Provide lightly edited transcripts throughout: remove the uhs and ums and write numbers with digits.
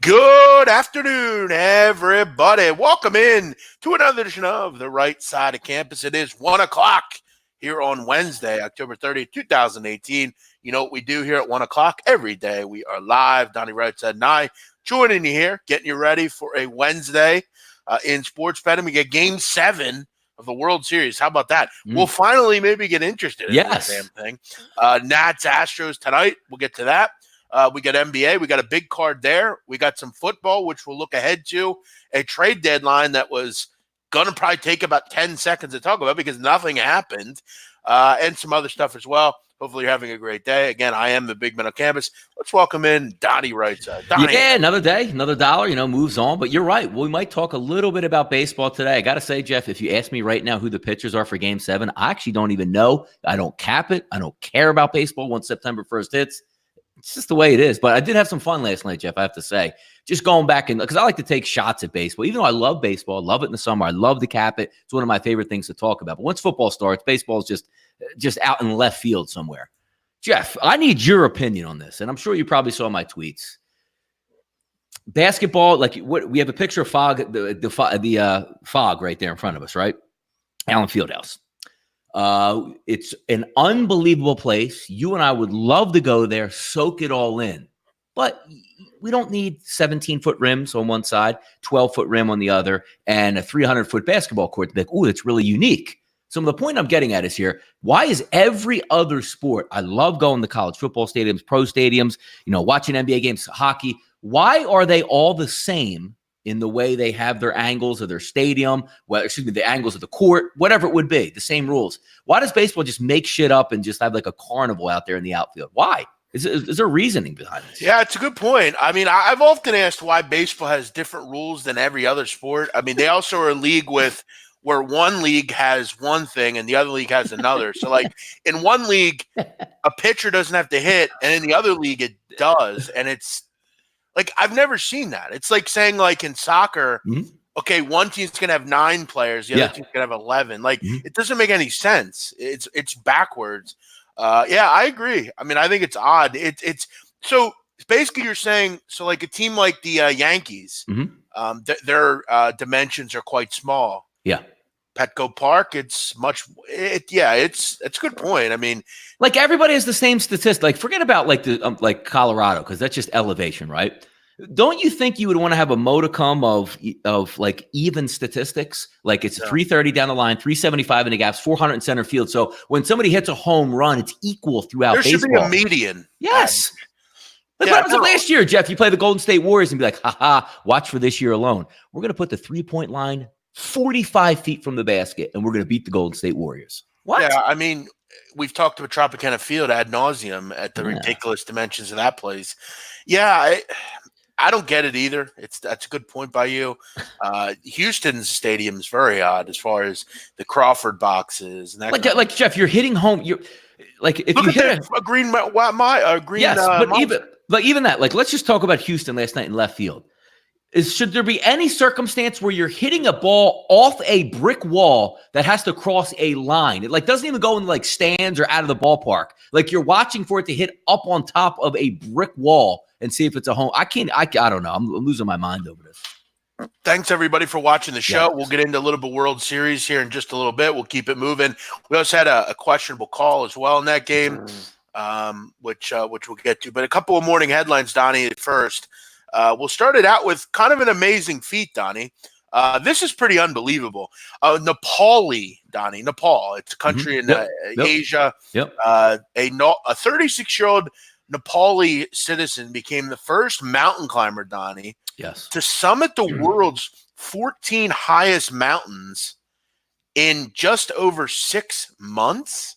Good afternoon, everybody. Welcome in to another edition of the Right Side of Campus. It is 1 o'clock here on Wednesday, October 30th, 2018. You know what we do here at 1 o'clock every day. We are live. Donnie Rightside and I joining you here, getting you ready for a Wednesday in sports betting. We get Game 7 of the World Series. How about that? We'll finally maybe get interested in this damn thing. Nats, Astros tonight. We'll get to that. We got NBA. We got a big card there. We got some football, which we'll look ahead to. A trade deadline that was going to probably take about 10 seconds to talk about because nothing happened. And some other stuff as well. Hopefully you're having a great day. Again, I am the big man on campus. Let's welcome in Donnie Rightside. Donnie. Yeah, another day, another dollar, moves on. But you're right. We might talk a little bit about baseball today. I got to say, Jeff, if you ask me right now who the pitchers are for Game 7, I actually don't even know. I don't cap it. I don't care about baseball once September 1st hits. It's just the way it is. But I did have some fun last night, Jeff, I have to say. Just going back and because I like to take shots at baseball. Even though I love baseball, I love it in the summer. I love to cap it. It's one of my favorite things to talk about. But once football starts, baseball is just out in left field somewhere. Jeff, I need your opinion on this, and I'm sure you probably saw my tweets. Basketball, we have a picture of Fog, the Fog right there in front of us, right? Allen Fieldhouse. It's an unbelievable place. You and I would love to go there, soak it all in. But we don't need 17-foot rims on one side, 12-foot rim on the other, and a 300-foot basketball court to be like, ooh, it's really unique. So the point I'm getting at is here, why is every other sport, I love going to college football stadiums, pro stadiums, watching NBA games, hockey, why are they all the same in the way they have their angles of their stadium, the angles of the court, whatever it would be, the same rules? Why does baseball just make shit up and just have like a carnival out there in the outfield? Why? Is there reasoning behind this? Yeah, it's a good point. I mean, I've often asked why baseball has different rules than every other sport. I mean, they also are a league where one league has one thing and the other league has another. So, in one league, a pitcher doesn't have to hit, and in the other league, it does. And it's I've never seen that. It's like saying, in soccer, okay, one team's going to have 9 players, the other team's going to have 11. It doesn't make any sense. It's backwards. Yeah, I agree. I mean, I think it's odd. So basically you're saying, a team like the Yankees, their dimensions are quite small. Yeah. Petco Park, it's a good point. I mean, everybody has the same statistic. Forget about the Colorado, because that's just elevation, right? Don't you think you would want to have a modicum of even statistics? It's 330 down the line, 375 in the gaps, 400 in center field. So when somebody hits a home run, it's equal throughout baseball. There should be a median. Yes. What happened last year, Jeff? You play the Golden State Warriors and be like, watch for this year alone. We're going to put the 3-point line 45 feet from the basket, and we're going to beat the Golden State Warriors. What? Yeah, I mean, we've talked about Tropicana Field ad nauseum at the ridiculous dimensions of that place. Yeah, I don't get it either. That's a good point by you. Houston's stadium is very odd as far as the Crawford boxes and that. Jeff, you're hitting home. You're if look you at hit a green green. Yes, but even that. Let's just talk about Houston last night in left field. Should there be any circumstance where you're hitting a ball off a brick wall that has to cross a line? It doesn't even go in stands or out of the ballpark. You're watching for it to hit up on top of a brick wall and see if it's a home. I don't know. I'm losing my mind over this. Thanks everybody for watching the show. Yeah. We'll get into a little bit World Series here in just a little bit. We'll keep it moving. We also had a questionable call as well in that game, which we'll get to. But a couple of morning headlines, Donnie, first. We'll start it out with kind of an amazing feat, Donnie. This is pretty unbelievable. Nepal, Donnie. Nepal. It's a country in Asia. Yep. A 36-year-old Nepali citizen became the first mountain climber, Donnie, to summit the world's 14 highest mountains in just over 6 months.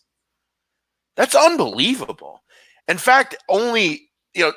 That's unbelievable. In fact, only a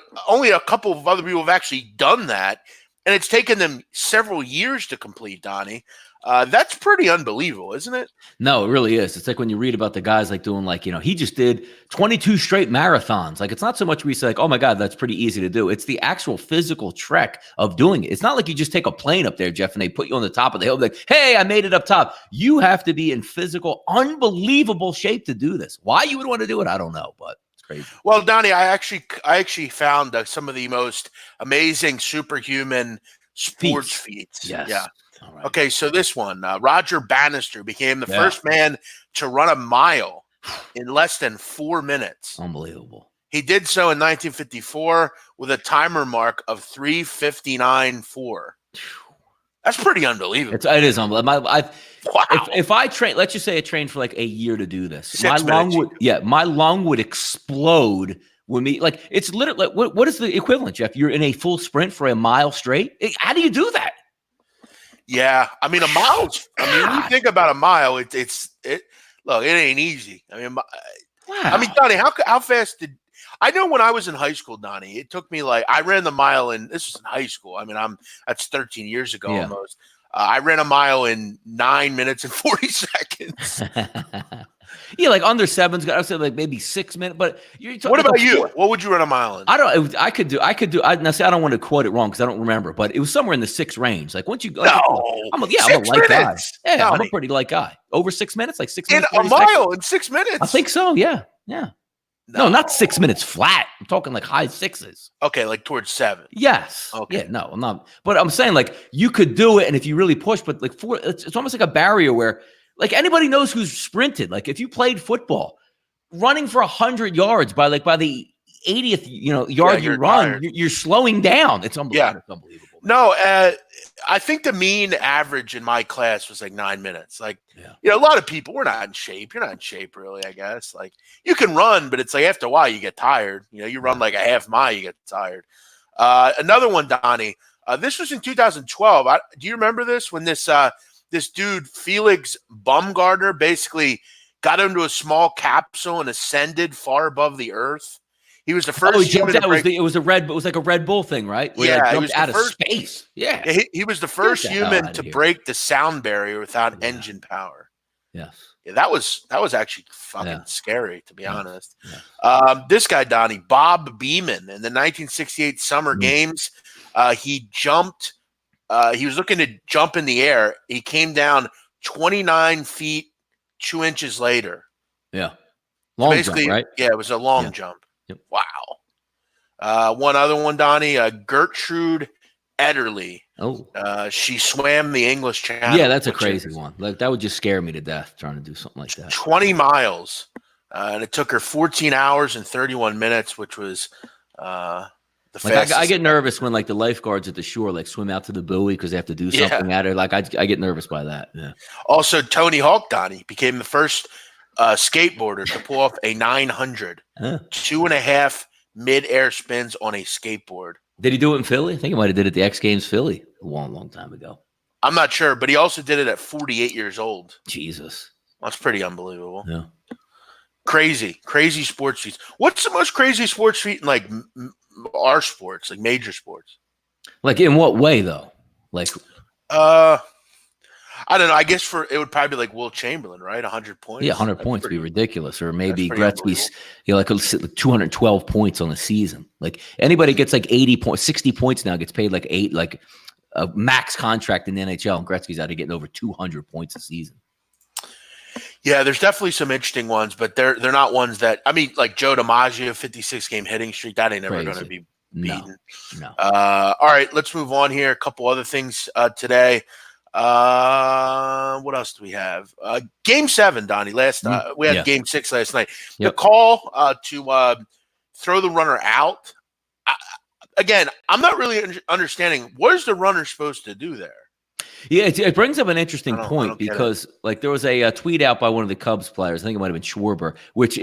couple of other people have actually done that, and it's taken them several years to complete, Donnie. That's pretty unbelievable, isn't it? No, it really is. It's like when you read about the guys doing he just did 22 straight marathons. It's not so much we say oh my God, that's pretty easy to do. It's the actual physical trek of doing it. It's not like you just take a plane up there, Jeff, and they put you on the top of the hill. Hey, I made it up top. You have to be in physical, unbelievable shape to do this. Why you would want to do it, I don't know, but Crazy. Well, Donnie, I actually found some of the most amazing superhuman sports feats. Yes. Yeah. All right. Okay, so this one, Roger Bannister became the Yeah. first man to run a mile in less than 4 minutes. Unbelievable. He did so in 1954 with a timer mark of 3:59.4. That's pretty unbelievable. It is unbelievable. Wow. If I train, let's just say I trained for like a year to do this, 6 my lung minutes. my lung would explode when like it's literally what is the equivalent, Jeff? You're in a full sprint for a mile straight. How do you do that? Yeah, I mean a mile. I mean, when you think about a mile, it look, it ain't easy. I mean, Wow. Donnie, how fast did I know when I was in high school, Donnie? It took me like I ran the mile this was in high school. I mean, that's 13 years ago Yeah. almost. I ran a mile in 9 minutes and 40 seconds. Yeah, like under sevens. I would say like maybe 6 minutes. But you're talking. What about you? What would you run a mile in? I don't. I could do. Now, see, I don't want to quote it wrong because I don't remember. But it was somewhere in the 6 range. Like once you go, I'm a light guy. Yeah, Donnie. I'm a pretty light guy. Over 6 minutes, like 6 In minutes. a mile in 6 minutes. I think so. Yeah. No, not 6 minutes flat. I'm talking like high sixes. Okay, like towards 7. Yes. Okay. Yeah. No, I'm not. But I'm saying like you could do it, and if you really push, but like it's almost like a barrier where like anybody knows who's sprinted. Like if you played football, running for 100 yards by the 80th yard you run, you're slowing down. It's unbelievable. Yeah. It's unbelievable. No, I think the mean average in my class was like 9 minutes. Like, a lot of people, we're not in shape. You're not in shape, really, I guess. Like, you can run, but it's like after a while you get tired. You run like a half mile, you get tired. Another one, Donnie. This was in 2012. Do you remember this? When this dude, Felix Baumgartner, basically got into a small capsule and ascended far above the earth. He was the first. Oh, he jumped out. It was like a Red Bull thing, right? Where he jumped out of space. Yeah. He was the first human to break the sound barrier without engine power. Yes. Yeah, that was actually fucking scary, to be honest. Yeah. This guy, Donnie, Bob Beeman, in the 1968 Summer Games, he jumped. He was looking to jump in the air. He came down 29 feet 2 inches later. Yeah. Long jump, right? Yeah, it was a long jump. Yep. Wow. One other one, Donnie, Gertrude Ederle. Oh. She swam the English Channel. Yeah, that's a crazy one. Like that would just scare me to death trying to do something like that. 20 miles. And it took her 14 hours and 31 minutes, which was the fastest. I get nervous when like the lifeguards at the shore like swim out to the buoy because they have to do something at her. Like I get nervous by that. Yeah. Also, Tony Hawk, Donnie, became the first skateboarder to pull off a 900, 2.5 mid-air spins on a skateboard. Did he do it in Philly? I think he might have did it at the X Games Philly a long, long time ago. I'm not sure, but he also did it at 48 years old. Jesus. That's pretty unbelievable. Yeah. Crazy sports feats. What's the most crazy sports feat in like our sports, like major sports? Like in what way though? Like I don't know. I guess it would probably be like Will Chamberlain, right? 100 points. Yeah, 100 points would be ridiculous. Or maybe Gretzky's, like 212 points on the season. Like anybody gets like 80 points, 60 points now gets paid like a max contract in the NHL. And Gretzky's out of getting over 200 points a season. Yeah, there's definitely some interesting ones, but they're not ones that like Joe DiMaggio, 56-game hitting streak. That ain't never going to be beaten. No. All right, let's move on here. A couple other things today. What else do we have? Game 7, Donnie. We had Game 6 last night. The call to throw the runner out. Again, I'm not really understanding what is the runner supposed to do there. Yeah, it brings up an interesting point because like there was a tweet out by one of the Cubs players. I think it might have been Schwarber, which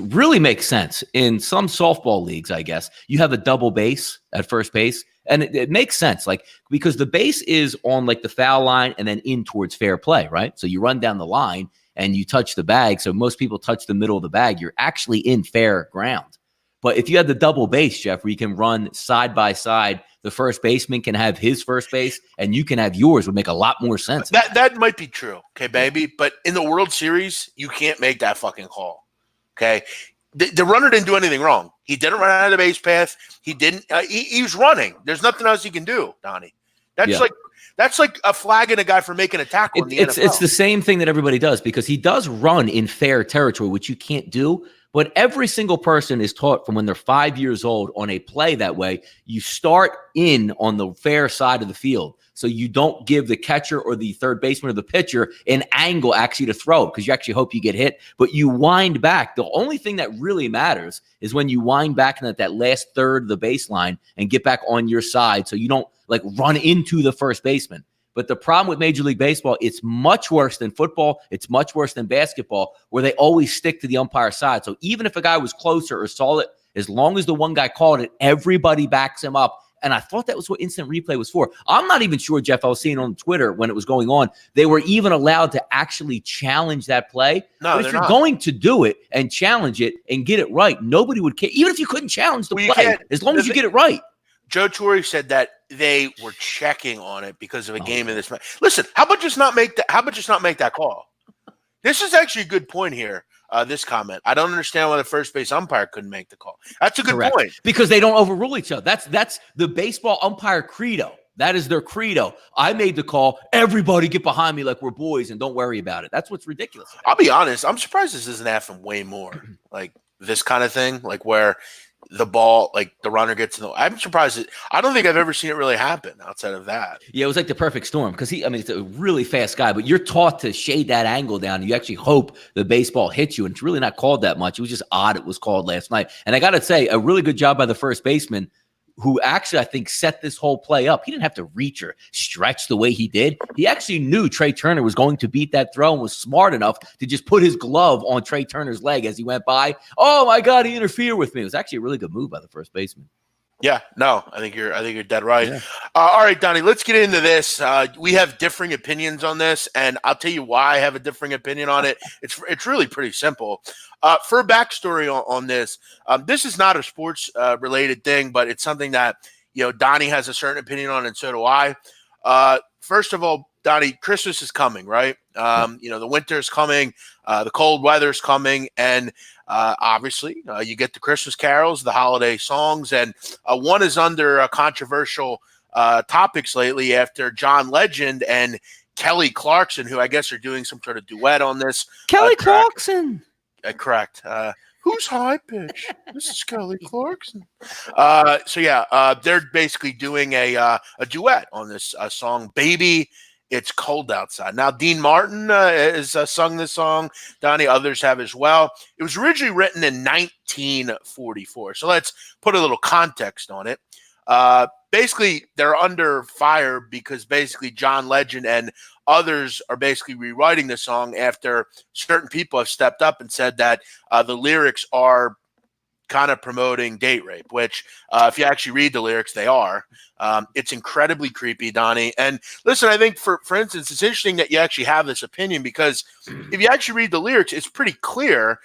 really makes sense in some softball leagues. I guess you have a double base at first base. And it makes sense, like because the base is on like the foul line and then in towards fair play, right? So you run down the line and you touch the bag. So most people touch the middle of the bag. You're actually in fair ground. But if you have the double base, Jeff, where you can run side by side, the first baseman can have his first base and you can have yours, would make a lot more sense. That might be true, okay, baby. But in the World Series, you can't make that fucking call, okay? The runner didn't do anything wrong. He didn't run out of the base path. He didn't. He was running. There's nothing else he can do, Donnie. That's like a flagging a guy for making a tackle in the NFL. It's the same thing that everybody does because he does run in fair territory, which you can't do But every single person is taught from when they're 5 years old on a play that way. You start in on the fair side of the field. So you don't give the catcher or the third baseman or the pitcher an angle actually to throw because you actually hope you get hit. But you wind back. The only thing that really matters is when you wind back in that last third of the baseline and get back on your side so you don't like run into the first baseman. But the problem with Major League Baseball, it's much worse than football. It's much worse than basketball, where they always stick to the umpire side. So even if a guy was closer or saw it, as long as the one guy called it, everybody backs him up. And I thought that was what instant replay was for. I'm not even sure, Jeff, I was seeing on Twitter when it was going on, they were even allowed to actually challenge that play. No, but if you're going to do it and challenge it and get it right, nobody would care. Even if you couldn't challenge the play, as long as you get it right. Joe Torre said that they were checking on it because of a game in this match. Listen, how about just not make that? How about just not make that call? This is actually a good point here. This comment, I don't understand why the first base umpire couldn't make the call. That's a good point because they don't overrule each other. That's the baseball umpire credo. That is their credo. I made the call. Everybody get behind me like we're boys and don't worry about it. That's what's ridiculous. I'll be honest. I'm surprised this doesn't happen way more. Like this kind of thing, like where the ball, like the runner gets in the. I'm surprised. I don't think I've ever seen it really happen outside of that. Yeah, it was like the perfect storm because it's a really fast guy, but you're taught to shade that angle down. And you actually hope the baseball hits you, and it's really not called that much. It was just odd. It was called last night, and I got to say, a really good job by the first baseman, who actually I think set this whole play up. He didn't have to reach or stretch the way he did. He actually knew Trey Turner was going to beat that throw and was smart enough to just put his glove on Trey Turner's leg as he went by. Oh my God, he interfered with me. It was actually a really good move by the first baseman. Yeah, no, I think you're dead right. Yeah. All right, Donnie, let's get into this. We have differing opinions on this, and I'll tell you why I have a differing opinion on it. It's really pretty simple. For a backstory on this, this is not a sports related thing, but it's something that Donnie has a certain opinion on, and so do I. First of all, Donnie, Christmas is coming, right? The winter's coming, the cold weather's coming, and obviously you get the Christmas carols, the holiday songs, and one is under controversial topics lately after John Legend and Kelly Clarkson, who I guess are doing some sort of duet on this. Kelly Clarkson. Correct. Who's high pitch? This is Kelly Clarkson. They're basically doing a duet on this song, Baby, It's Cold Outside. Now, Dean Martin has sung this song. Donnie, others have as well. It was originally written in 1944. So let's put a little context on it. Basically, they're under fire because basically John Legend and others are basically rewriting the song after certain people have stepped up and said that the lyrics are kind of promoting date rape, which if you actually read the lyrics, they are. It's incredibly creepy, Donnie. And listen, I think for instance, it's interesting that you actually have this opinion because if you actually read the lyrics, it's pretty clear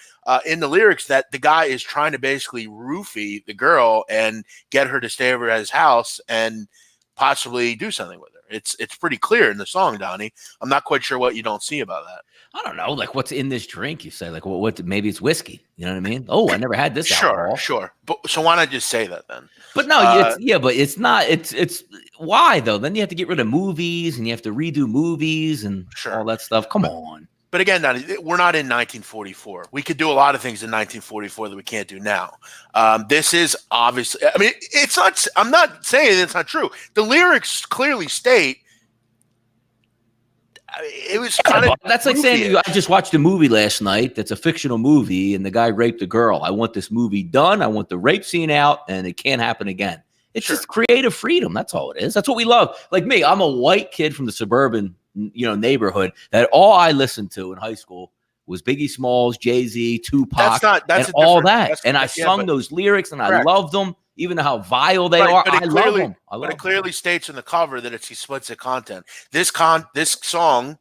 in the lyrics that the guy is trying to basically roofie the girl and get her to stay over at his house and possibly do something with her. It's pretty clear in the song, Donnie. I'm not quite sure what you don't see about that. I don't know, like what's in this drink? You say, like, what? Maybe it's whiskey. You know what I mean? Oh, I never had this. Sure. But so why not just say that then? But no, but it's not. It's why though? Then you have to get rid of movies and you have to redo movies and all that stuff. Come on. But again, Donnie, we're not in 1944. We could do a lot of things in 1944 that we can't do now. This is obviously. I mean, it's not. I'm not saying it's not true. The lyrics clearly state. It was kind of that's like saying I just watched a movie last night that's a fictional movie and the guy raped a girl. I want this movie done. I want the rape scene out and it can't happen again. It's just creative freedom. That's all it is. That's what we love. Like me, I'm a white kid from the suburban, neighborhood that all I listened to in high school was Biggie Smalls, Jay-Z, Tupac, and all that. And I sung those lyrics and I loved them. Even how vile they are, I love them. But it clearly states in the cover that it's explicit content. This song,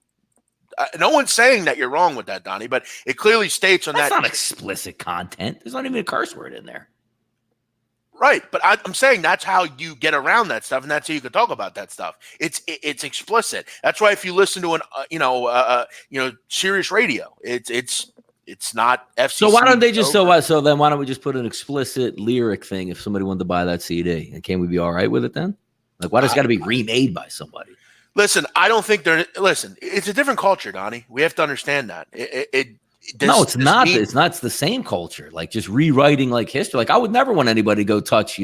no one's saying that you're wrong with that, Donnie, but it clearly states on that. That's not explicit content. There's not even a curse word in there. Right, but I'm saying that's how you get around that stuff, and that's how you can talk about that stuff. It's explicit. That's why if you listen to an Sirius radio, it's not FCC. So why don't they just so then why don't we just put an explicit lyric thing if somebody wanted to buy that CD? And can we be all right with it then? Like why does it got to be remade by somebody? Listen, I don't think it's a different culture, Donnie. We have to understand that. No, it's not. It's not. It's the same culture. Like just rewriting like history. Like I would never want anybody to go touch,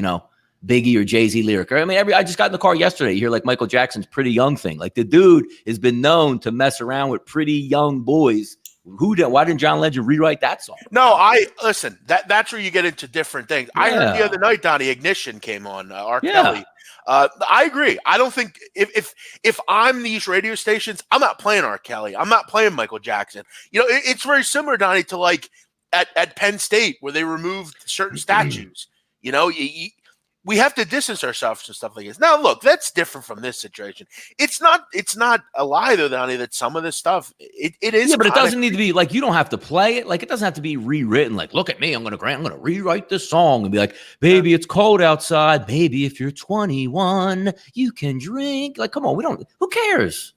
Biggie or Jay-Z lyric. I mean, I just got in the car yesterday. You hear like Michael Jackson's Pretty Young thing. Like the dude has been known to mess around with pretty young boys. Why didn't John Legend rewrite that song? No, listen. That's where you get into different things. Yeah. I heard the other night, Donnie, Ignition came on. R. Kelly. I agree. I don't think if I'm these radio stations, I'm not playing R. Kelly. I'm not playing Michael Jackson. It's very similar, Donnie, to like at Penn State where they removed certain statues. We have to distance ourselves from stuff like this. Now, look, that's different from this situation. It's not a lie, though, Donnie, that some of this stuff, it is. Yeah, but it doesn't need to be like, you don't have to play it. Like, it doesn't have to be rewritten. Like, look at me. I'm going to rewrite this song and be like, baby, it's cold outside. Baby, if you're 21, you can drink. Like, come on. Who cares?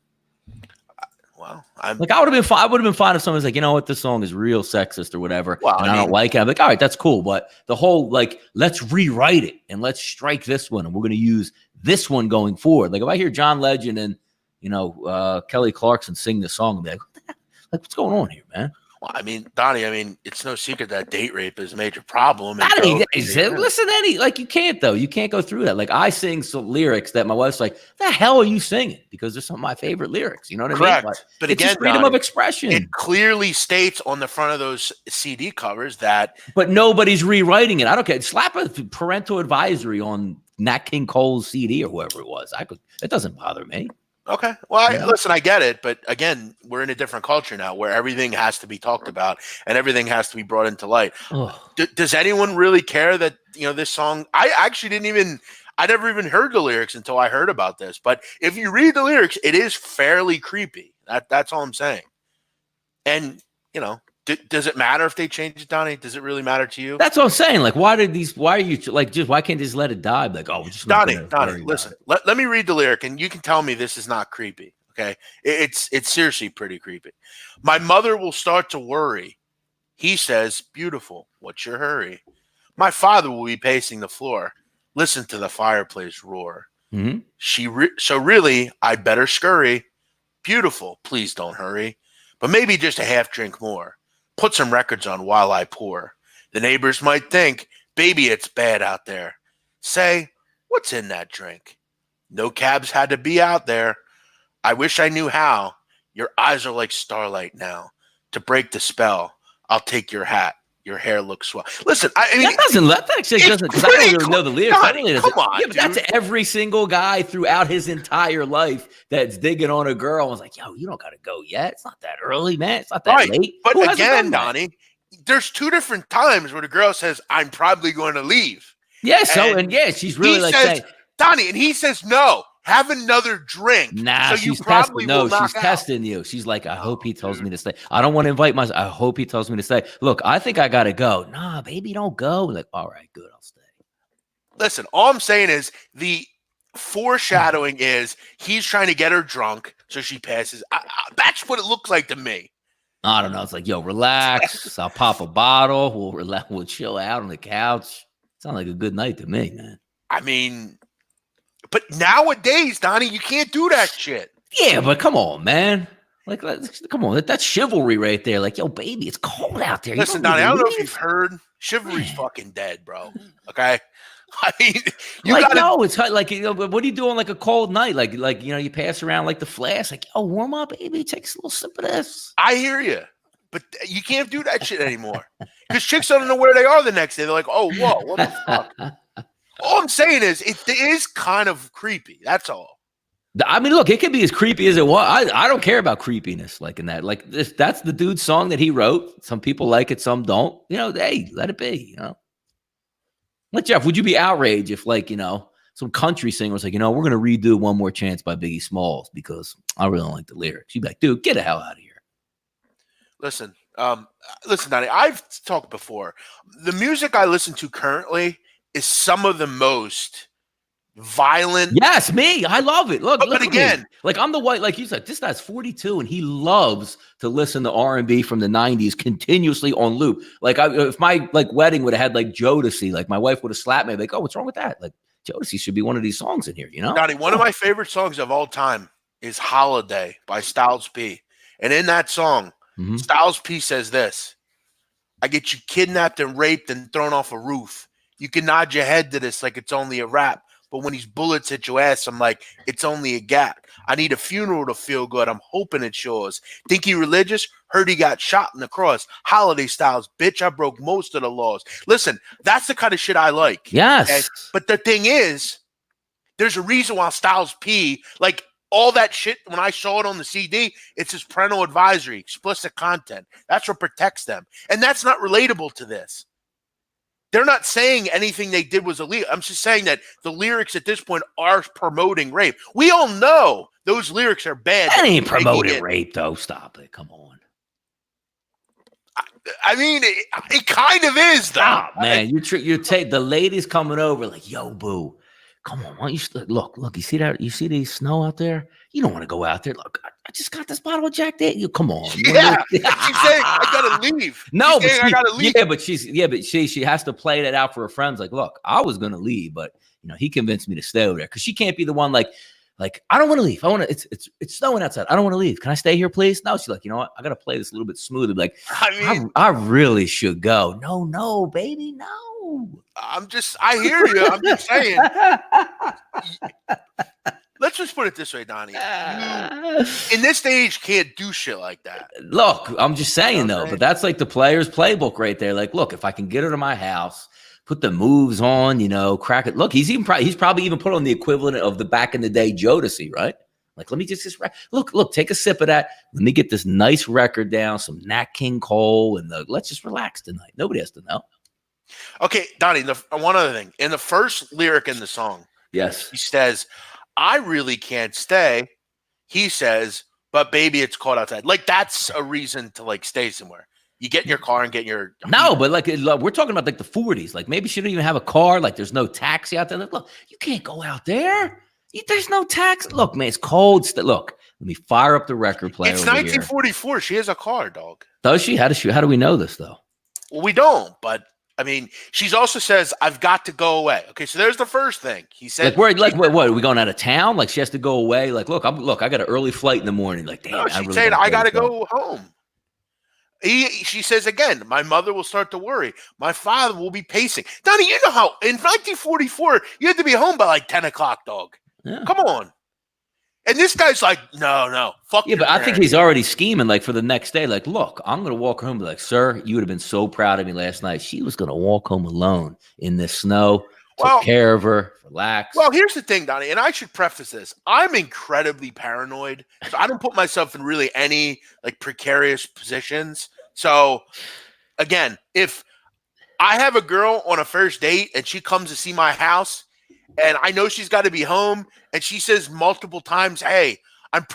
Well, I would have been fine. I would have been fine if someone's like, you know what, this song is real sexist or whatever. Well, and I don't like it. I'm like, all right, that's cool. But the whole like, let's rewrite it and let's strike this one, and we're going to use this one going forward. Like if I hear John Legend and Kelly Clarkson sing this song, I'm like, what's going on here, man? Well, I mean, Donnie, it's no secret that date rape is a major problem. Listen, you can't though. You can't go through that. Like I sing some lyrics that my wife's like, the hell are you singing? Because they're some of my favorite lyrics. You know what I mean? Correct. But again, it's freedom of expression. It clearly states on the front of those CD covers that. But nobody's rewriting it. I don't care. Slap a parental advisory on Nat King Cole's CD or whoever it was. It doesn't bother me. Okay. Well, listen, I get it. But again, we're in a different culture now where everything has to be talked about and everything has to be brought into light. Does anyone really care that, this song, I never even heard the lyrics until I heard about this. But if you read the lyrics, it is fairly creepy. That's all I'm saying. And, does it matter if they change it, Donnie? Does it really matter to you? That's what I'm saying. Like, why can't they just let it die? Like, we're just Donnie, listen, let me read the lyric and you can tell me this is not creepy. Okay. It's seriously pretty creepy. My mother will start to worry. He says, beautiful. What's your hurry? My father will be pacing the floor. Listen to the fireplace roar. Mm-hmm. So really, I'd better scurry. Beautiful. Please don't hurry. But maybe just a half drink more. Put some records on while I pour. The neighbors might think, baby, it's bad out there. Say, what's in that drink? No cabs had to be out there. I wish I knew how. Your eyes are like starlight now. To break the spell, I'll take your hat. Your hair looks swell. Listen, that actually doesn't, because I don't really know the lyrics. Come on, yeah, but that's every single guy throughout his entire life that's digging on a girl and was like, yo, you don't got to go yet. It's not that early, man. It's not that late. But again, Donnie, there's two different times where the girl says, I'm probably going to leave. Yeah, she's really saying, Donnie, and he says, no. Have another drink. Nah, so she's testing you. She's like, I hope he tells me to stay. I don't want to invite myself. I hope he tells me to stay. Look, I think I got to go. Nah, baby, don't go. Like, all right, good, I'll stay. Listen, all I'm saying is the foreshadowing is he's trying to get her drunk so she passes. That's what it looks like to me. I don't know. It's like, yo, relax. I'll pop a bottle. We'll chill out on the couch. Sounds like a good night to me, man. But nowadays, Donnie, you can't do that shit. Yeah, but come on, man. Like, come on. That's chivalry right there. Like, yo, baby, it's cold out there. Listen, Donnie, I don't know if you've heard. Chivalry's fucking dead, bro. Okay? It's like, what do you do on like a cold night? Like, you pass around like the flask. Like, oh, warm up, baby. Take a little sip of this. I hear you. But you can't do that shit anymore. Because chicks don't know where they are the next day. They're like, oh, whoa, what the fuck? All I'm saying is it is kind of creepy. That's all. I mean, look, it can be as creepy as it was. I don't care about creepiness like in that. Like that's the dude's song that he wrote. Some people like it, some don't. Hey, let it be. Like Jeff, would you be outraged if some country singer was like, we're going to redo One More Chance by Biggie Smalls because I really don't like the lyrics. You'd be like, dude, get the hell out of here. Listen, Donnie, I've talked before. The music I listen to currently is some of the most violent. Yes, me. I love it. Look again, me. Like I'm the white. Like you said, this guy's 42 and he loves to listen to R&B from the 90s continuously on loop. Like if my wedding would have had like Jodeci, like my wife would have slapped me. Like, oh, what's wrong with that? Like Jodeci should be one of these songs in here. Donnie, one of my favorite songs of all time is "Holiday" by Styles P. And in that song, Mm-hmm. Styles P says this: I get you kidnapped and raped and thrown off a roof. You can nod your head to this like it's only a rap. But when these bullets hit your ass, I'm like, it's only a gap. I need a funeral to feel good. I'm hoping it's yours. Think he religious? Heard he got shot in the cross. Holiday Styles, bitch, I broke most of the laws. Listen, that's the kind of shit I like. Yes. But the thing is, there's a reason why Styles P, like all that shit, when I saw it on the CD, it's his parental advisory, explicit content. That's what protects them. And that's not relatable to this. They're not saying anything they did was illegal. I'm just saying that the lyrics at this point are promoting rape. We all know those lyrics are bad. That ain't promoting rape, though. Stop it. Come on. I mean, it kind of is, though. Stop, man. You take the ladies coming over like, yo, boo. Come on, why don't you look? You see that? You see the snow out there? You don't want to go out there. Look, I just got this bottle of Jack Daniels. Come on. Yeah, she's saying I gotta leave. No, but I gotta leave. Yeah, but she has to play that out for her friends. Like, look, I was gonna leave, but he convinced me to stay over there because she can't be the one like I don't want to leave. I want to. It's snowing outside. I don't want to leave. Can I stay here, please? No, she's like, you know what? I gotta play this a little bit smoother. Like, I really should go. No, baby, no. I hear you. I'm just saying. Let's just put it this way, Donnie. You, in this stage, can't do shit like that. Look, I'm just saying, though, but that's like the player's playbook right there. Like, look, if I can get her to my house, put the moves on, crack it. Look, he's probably even put on the equivalent of the back in the day Jodeci, right? Like, let me just look, take a sip of that. Let me get this nice record down, some Nat King Cole, and let's just relax tonight. Nobody has to know. Okay, Donnie, one other thing. In the first lyric in the song, yes, he says, I really can't stay. He says, but baby, it's cold outside. Like, that's a reason to, stay somewhere. You get in your car and get your... No, but, we're talking about, the 40s. Like, maybe she didn't even have a car. Like, there's no taxi out there. Look, you can't go out there. There's no taxi. Look, man, it's cold. Look, let me fire up the record player. It's 1944. She has a car, dog. Does she? How do we know this, though? Well, we don't, but... I mean, she's also says, I've got to go away. Okay, so there's the first thing. He said, what, are we going out of town? Like, she has to go away? Like, look, I got an early flight in the morning. Like, damn, she's saying, I got to go home. She says again, my mother will start to worry. My father will be pacing. Donnie, you know how in 1944, you had to be home by 10 o'clock, dog. Yeah. Come on. And this guy's like, no, fuck yeah, but I think he's already scheming for the next day. Like, look, I'm going to walk home and be like, sir, you would have been so proud of me last night. She was going to walk home alone in the snow, take care of her, relax. Well, here's the thing, Donnie, and I should preface this. I'm incredibly paranoid, so I don't put myself in really any precarious positions. So, again, if I have a girl on a first date and she comes to see my house, and I know she's got to be home, and she says multiple times, hey, I'm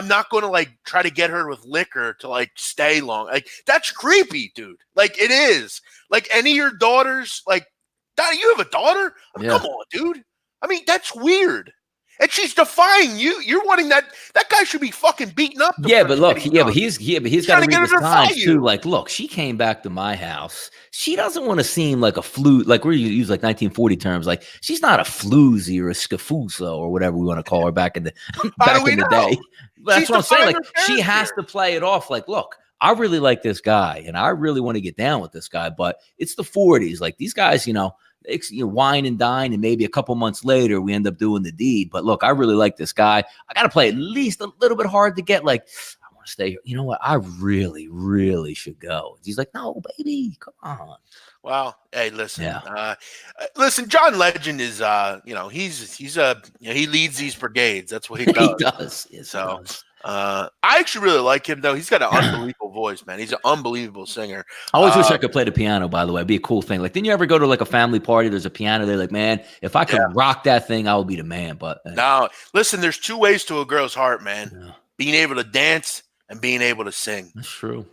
not going to try to get her with liquor to stay long. That's creepy, dude. It is. Any of your daughters, Donnie, you have a daughter? Yeah. Come on, dude. I mean, that's weird. And she's defying you. You're wanting that guy should be fucking beaten up. Yeah, but look, he's got to read the signs too. Look, she came back to my house. She doesn't want to seem like a flu. We're use 1940 terms. She's not a floozy or a scafusa or whatever we want to call her back in the day. That's what I'm saying. She has to play it off. Look, I really like this guy, and I really want to get down with this guy, but it's the 40s. These guys, wine and dine, and maybe a couple months later we end up doing the deed. But look, I really like this guy. I got to play at least a little bit hard to get. I want to stay here. You know what? I really, really should go. He's like, no, baby, come on. Well, hey, listen. Yeah. Listen, John Legend is, he leads these brigades. That's what he does. He does. Yes, so. I actually really like him, though. He's got an unbelievable voice, man. He's an unbelievable singer. I always wish I could play the piano, by the way. It'd be a cool thing. Didn't you ever go to a family party? There's a piano there. Man, if I could rock that thing, I would be the man. But no, listen, there's two ways to a girl's heart, man. Yeah. Being able to dance and being able to sing. That's true.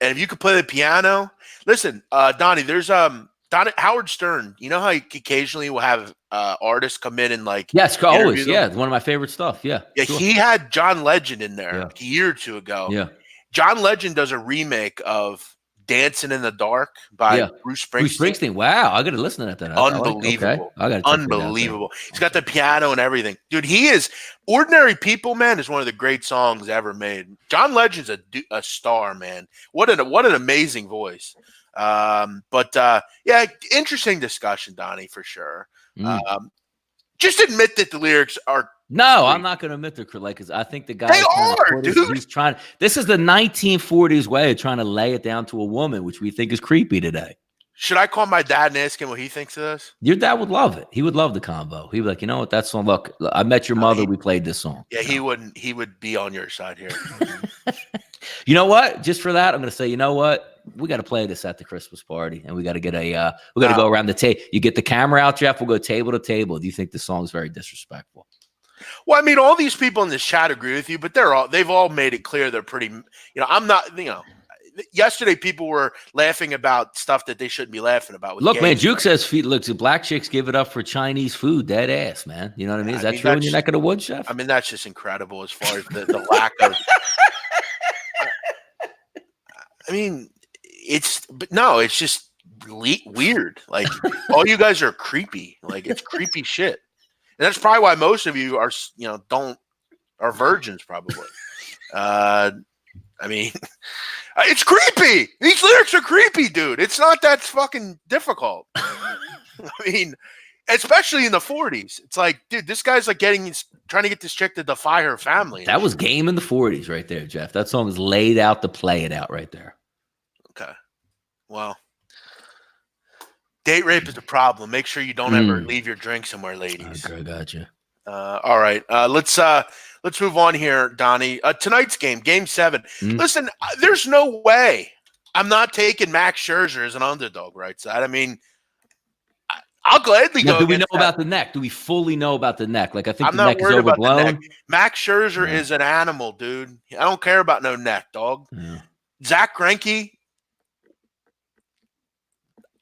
And if you could play the piano, listen, Donnie, there's Howard Stern. You know how he occasionally will have artists come in and yes, always, yeah, one of my favorite stuff. Yeah, sure. He had John Legend in there a year or two ago. Yeah, John Legend does a remake of Dancing in the Dark by Bruce Bruce Springsteen. Springsteen. Wow, I got to listen to that. Unbelievable. I got to unbelievable. He's got the piano and everything. Dude, he is Ordinary People, man, is one of the great songs ever made. John Legend's a star, man. What an amazing voice. Yeah, interesting discussion, Donnie, for sure. Just admit that the lyrics are. No, I'm not going to admit they're because I think the guy. They are, dude. He's trying. This is the 1940s way of trying to lay it down to a woman, which we think is creepy today. Should I call my dad and ask him what he thinks of this? Your dad would love it. He would love the combo. He'd be like, you know what, that song. Look, I Met Your Mother. We played this song. Yeah, he wouldn't. He would be on your side here. You know what? Just for that, I'm going to say, you know what? We got to play this at the Christmas party, and we got to get we got to go around the table. You get the camera out, Jeff. We'll go table to table. Do you think the song's very disrespectful? Well, I mean, all these people in this chat agree with you, but they've all made it clear they're pretty. I'm not. Yesterday people were laughing about stuff that they shouldn't be laughing about. Look, man, Juke says, "Look, black chicks give it up for Chinese food, dead ass, man." You know what I mean? Is that true in your neck of the woods, Jeff? I mean, that's just incredible as far as the lack of. I mean, it's just weird. Like, all you guys are creepy. Like, it's creepy shit. And that's probably why most of you are, are virgins probably. I mean, it's creepy. These lyrics are creepy, dude. It's not that fucking difficult. I mean, especially in the 40s. It's like, dude, this guy's like trying to get this chick to defy her family. That was game in the 40s right there, Jeff. That song is laid out to play it out right there. Okay. Well, date rape is a problem. Make sure you don't ever leave your drink somewhere, ladies. Okay, gotcha. All right. Let's move on here, Donnie. Tonight's game 7. Listen, there's no way I'm not taking Max Scherzer as an underdog, right side. I mean, I'll gladly go. Do we know about the neck? Do we fully know about the neck? Like, I think I'm the neck is overblown. Neck. Max Scherzer is an animal, dude. I don't care about no neck, dog. Yeah. Zach Greinke,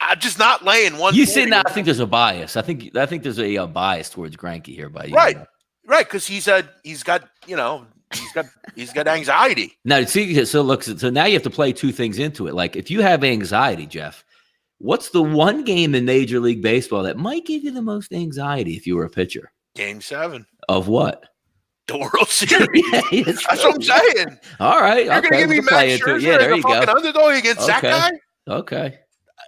I'm just not laying one. You see, now I think there's a bias. I think there's a bias towards Greinke here by you. Right, because he's got anxiety. Now, see, so now you have to play two things into it. Like, if you have anxiety, Jeff, what's the one game in Major League Baseball that might give you the most anxiety if you were a pitcher? Game 7 of what? The World Series. That's what I'm saying. All right, you're gonna give me Max Scherzer as a fucking underdog against that guy? Okay.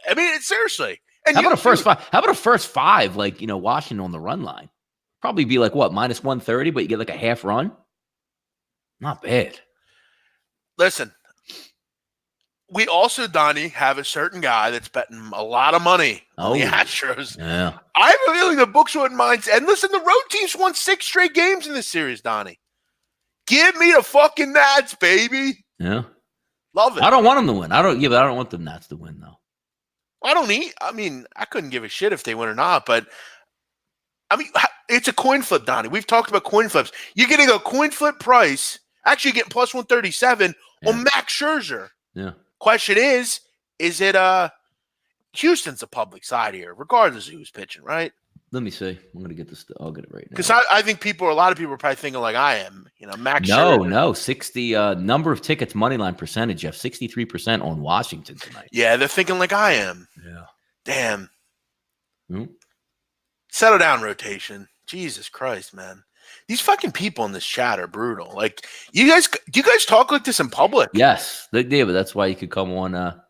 I mean, seriously. And how about a first five? Like, Washington on the run line. Probably be like what, -130, but you get like a half run. Not bad. Listen, we also, Donnie, have a certain guy that's betting a lot of money on the Astros. Yeah. I have a feeling the books wouldn't mind. And listen, the road team's won 6 straight games in this series, Donnie. Give me the fucking Nats, baby. Yeah. Love it. I don't want them to win. I don't want the Nats to win, though. I mean, I couldn't give a shit if they win or not, but I mean, it's a coin flip, Donnie. We've talked about coin flips. You're getting a coin flip price. Actually, you're getting +137 on Max Scherzer. Yeah. Question is it Houston's a public side here, regardless of who's pitching, right? Let me see. I'm gonna get this. I'll get it right now. Because I think a lot of people are probably thinking like I am. Max. No, 60 number of tickets, money line percentage, Jeff, 63% on Washington tonight. Yeah, they're thinking like I am. Yeah. Damn. Settle down, rotation. Jesus Christ, man. These fucking people in this chat are brutal. Like, do you guys talk like this in public? Yes, they do, but that's why you could come on.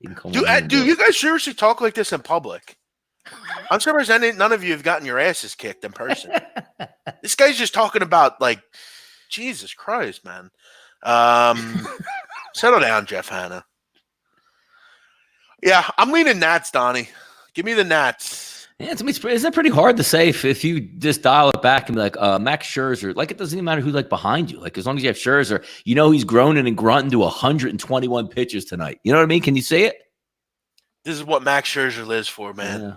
Do you guys seriously talk like this in public? I'm surprised none of you have gotten your asses kicked in person. This guy's just talking about, like, Jesus Christ, man. Settle down, Jeff Hanna. Yeah, I'm leaning Nats, Donnie. Give me the Nats. Yeah, to me, isn't it pretty hard to say if you just dial it back and be like, Max Scherzer, like, it doesn't even matter who's like behind you. Like, as long as you have Scherzer, he's groaning and grunting to 121 pitches tonight. You know what I mean? Can you see it? This is what Max Scherzer lives for, man. Yeah.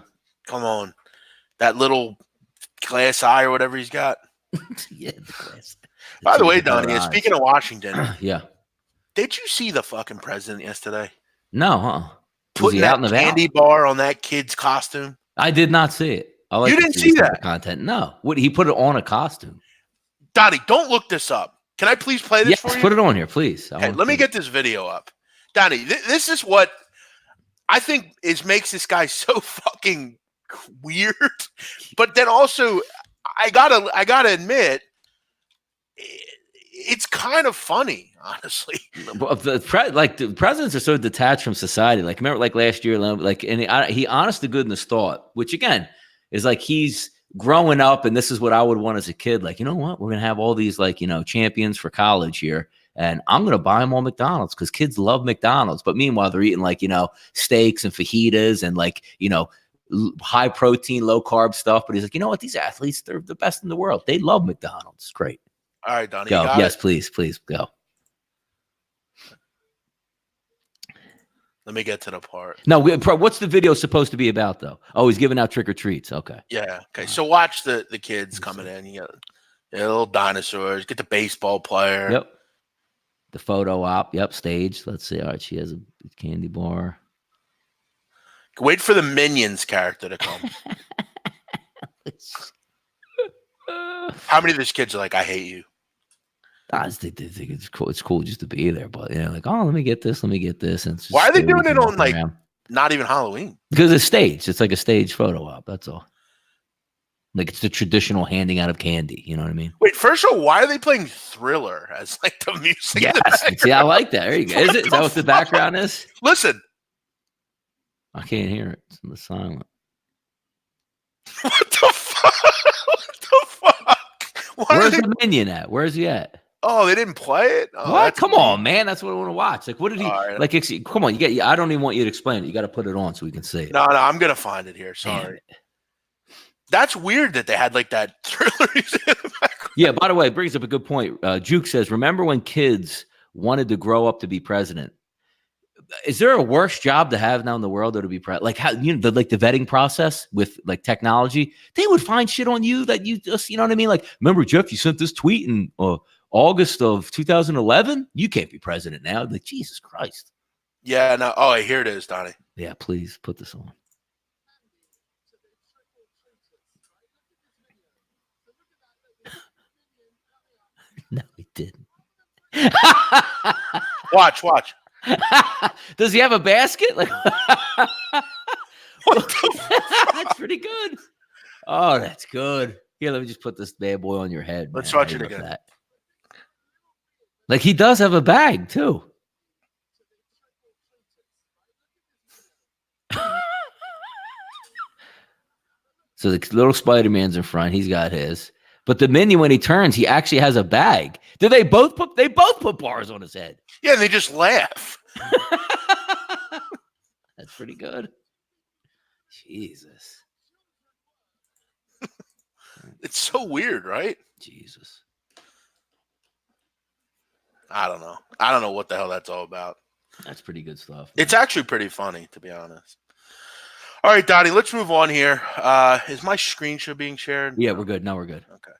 Come on. That little glass eye or whatever he's got. Yeah, the glass. By the way, Donnie, speaking of Washington, yeah. Did you see the fucking president yesterday? No, huh? Putting that candy bar on that kid's costume? I did not see it. You didn't see that content? No. What, he put it on a costume? Donnie, don't look this up. Can I please play this for you? Put it on here, please. Okay, let me get this video up. Donnie, this is what I think makes this guy so fucking weird. But then also, I gotta admit, it's kind of funny, honestly. The presidents are so detached from society. Like, remember, like last year, like, and he honest to goodness thought, which again is like he's growing up, and this is what I would want as a kid. Like, you know what? We're gonna have all these like champions for college here, and I'm gonna buy them all McDonald's because kids love McDonald's. But meanwhile, they're eating like steaks and fajitas and like high protein, low carb stuff. But he's like, you know what? These athletes, they're the best in the world. They love McDonald's. Great. All right, Donnie. Go. Yes, please go. Let me get to the part. No, what's the video supposed to be about, though? Oh, he's giving out trick or treats. Okay. Yeah. Okay. So watch the kids coming in. You got little dinosaurs. Get the baseball player. Yep. The photo op. Yep. Staged. Let's see. All right. She has a candy bar. Wait for the Minions character to come. How many of these kids are like, I hate you? I just think it's cool. It's cool just to be there, but like, oh, let me get this. And it's why are they doing it on like not even Halloween? Because it's staged. It's like a staged photo op. That's all. Like it's the traditional handing out of candy. You know what I mean? Wait, first of all, why are they playing Thriller as like the music? Yes, see, I like that. There you go. Is that what the background is? Listen, I can't hear it. It's in the silent. What the fuck? What the fuck? Where's the Minion at? Where's he at? Oh, they didn't play it? Oh, what? Come on, man. That's what I want to watch. Like, what did he right. like? Come on, I don't even want you to explain it. You got to put it on so we can see it. No, I'm gonna find it here. Sorry. That's weird that they had like that Thriller music in the background. Yeah. By the way, it brings up a good point. Juke says, "Remember when kids wanted to grow up to be president? Is there a worse job to have now in the world or to be president? Like how the vetting process with like technology, they would find shit on you that you just what I mean? Like, remember Jeff, you sent this tweet in August of 2011. You can't be president now. Like, Jesus Christ. Yeah. No. Oh, here it is, Donnie. Yeah. Please put this on. No, he didn't. Watch. Does he have a basket? Like, what the that's pretty good. Oh, that's good. Here, let me just put this bad boy on your head. Let's man. watch it again. That. Like he does have a bag too. So the little Spider-Man's in front. He's got his. But the Minion, when he turns, he actually has a bag. Do they both put bars on his head? Yeah, and they just laugh. That's pretty good. Jesus. It's so weird, right? Jesus. I don't know. I don't know what the hell that's all about. That's pretty good stuff. Man. It's actually pretty funny, to be honest. All right, Donnie, let's move on here. Is my screen share being shared? Yeah, we're good. No, we're good. Okay.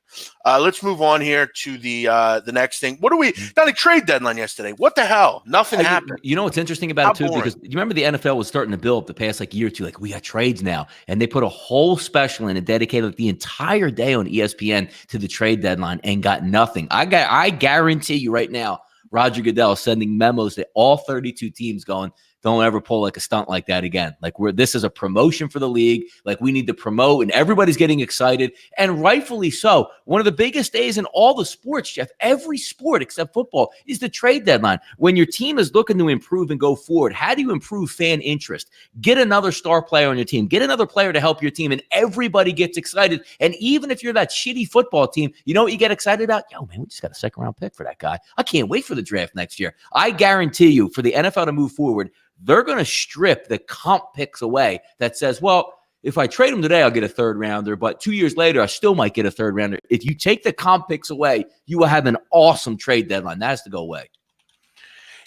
Let's move on here to the next thing. What do we Donnie, trade deadline yesterday? What the hell? Nothing happened. You know what's interesting about it too? Because you remember the NFL was starting to build up the past like year or two, like we got trades now. And they put a whole special in and dedicated like, the entire day on ESPN to the trade deadline and got nothing. I guarantee you right now, Roger Goodell is sending memos to all 32 teams going, don't ever pull like a stunt like that again. Like this is a promotion for the league. Like we need to promote and everybody's getting excited and rightfully so. One of the biggest days in all the sports, Jeff, every sport except football is the trade deadline. When your team is looking to improve and go forward, how do you improve fan interest? Get another star player on your team, get another player to help your team and everybody gets excited. And even if you're that shitty football team, you know what you get excited about? Yo, man, we just got a second round pick for that guy. I can't wait for the draft next year. I guarantee you for the NFL to move forward, they're going to strip the comp picks away that says, well, if I trade him today, I'll get a third rounder, but 2 years later, I still might get a third rounder. If you take the comp picks away, you will have an awesome trade deadline. That has to go away.